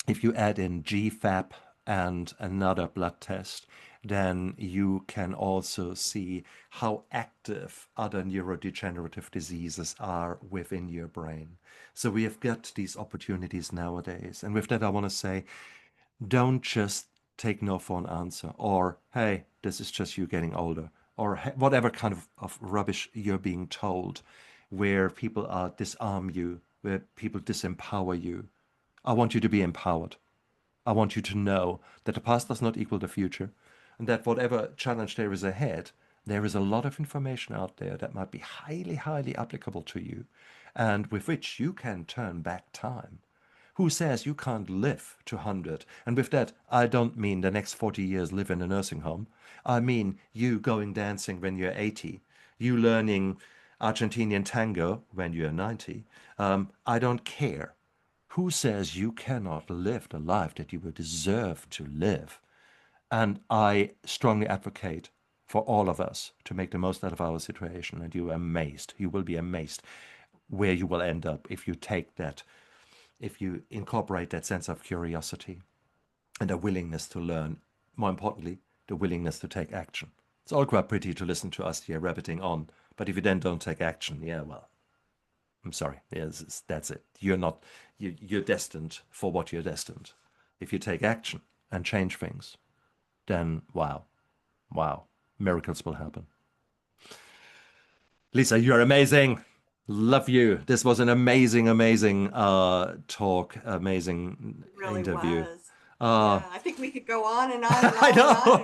If you add in GFAP and another blood test, then you can also see how active other neurodegenerative diseases are within your brain. So we have got these opportunities nowadays. And with that, I want to say, don't just take no for an answer, or hey, this is just you getting older, or whatever kind of rubbish you're being told, where people disarm you, where people disempower you. I want you to be empowered. I want you to know that the past does not equal the future, and that whatever challenge there is ahead, there is a lot of information out there that might be highly, highly applicable to you, and with which you can turn back time. Who says you can't live to 100? And with that, I don't mean the next 40 years live in a nursing home. I mean you going dancing when you're 80, you learning Argentinian tango when you're 90. I don't care. Who says you cannot live the life that you would deserve to live? And I strongly advocate for all of us to make the most out of our situation. And you will be amazed where you will end up if you take that, if you incorporate that sense of curiosity and a willingness to learn. More importantly, the willingness to take action. It's all quite pretty to listen to us here rabbiting on, but if you then don't take action, yeah, well, I'm sorry. Yes, that's it. You're destined for what you're destined. If you take action and change things, then wow, miracles will happen. Lisa, you're amazing. Love you. This was an amazing talk, amazing Really interview. was. Yeah, I think we could go on and on and I on and know, on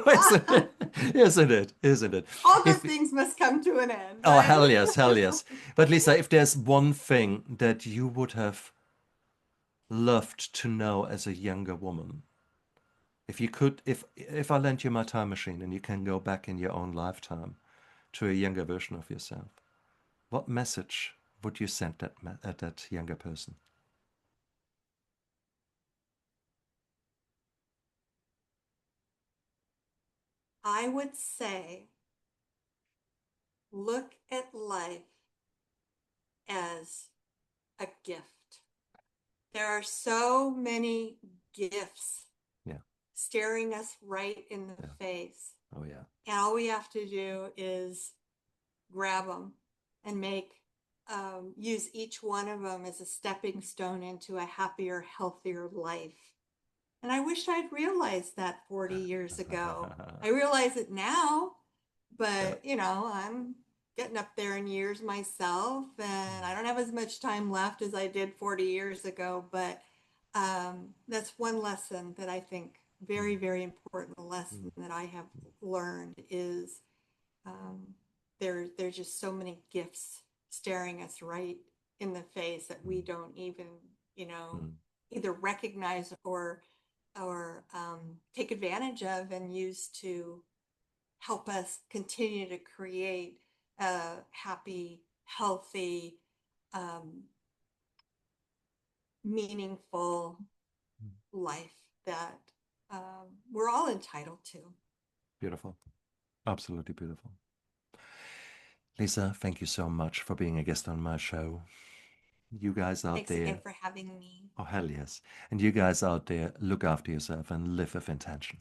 and on. isn't it? Isn't it? All good If, things must come to an end, oh, right? hell yes, hell yes. But Lisa, if there's one thing that you would have loved to know as a younger woman, if you could, if I lent you my time machine and you can go back in your own lifetime to a younger version of yourself, what message would you send that younger person? I would say, look at life as a gift. There are so many gifts Yeah. staring us right in the face. Oh yeah. And all we have to do is grab them and use each one of them as a stepping stone into a happier, healthier life. And I wish I'd realized that 40 years ago. I realize it now, but I'm getting up there in years myself, and I don't have as much time left as I did 40 years ago, but that's one lesson that I think very, very important lesson that I have learned is um, there's just so many gifts staring us right in the face that we don't even, you know, either recognize or take advantage of and use to help us continue to create a happy, healthy, um, meaningful life that we're all entitled to. Beautiful. Absolutely beautiful. Lisa, thank you so much for being a guest on my show. You guys out Thanks there, again for having me. oh hell yes. And you guys out there, look after yourself and live with intention.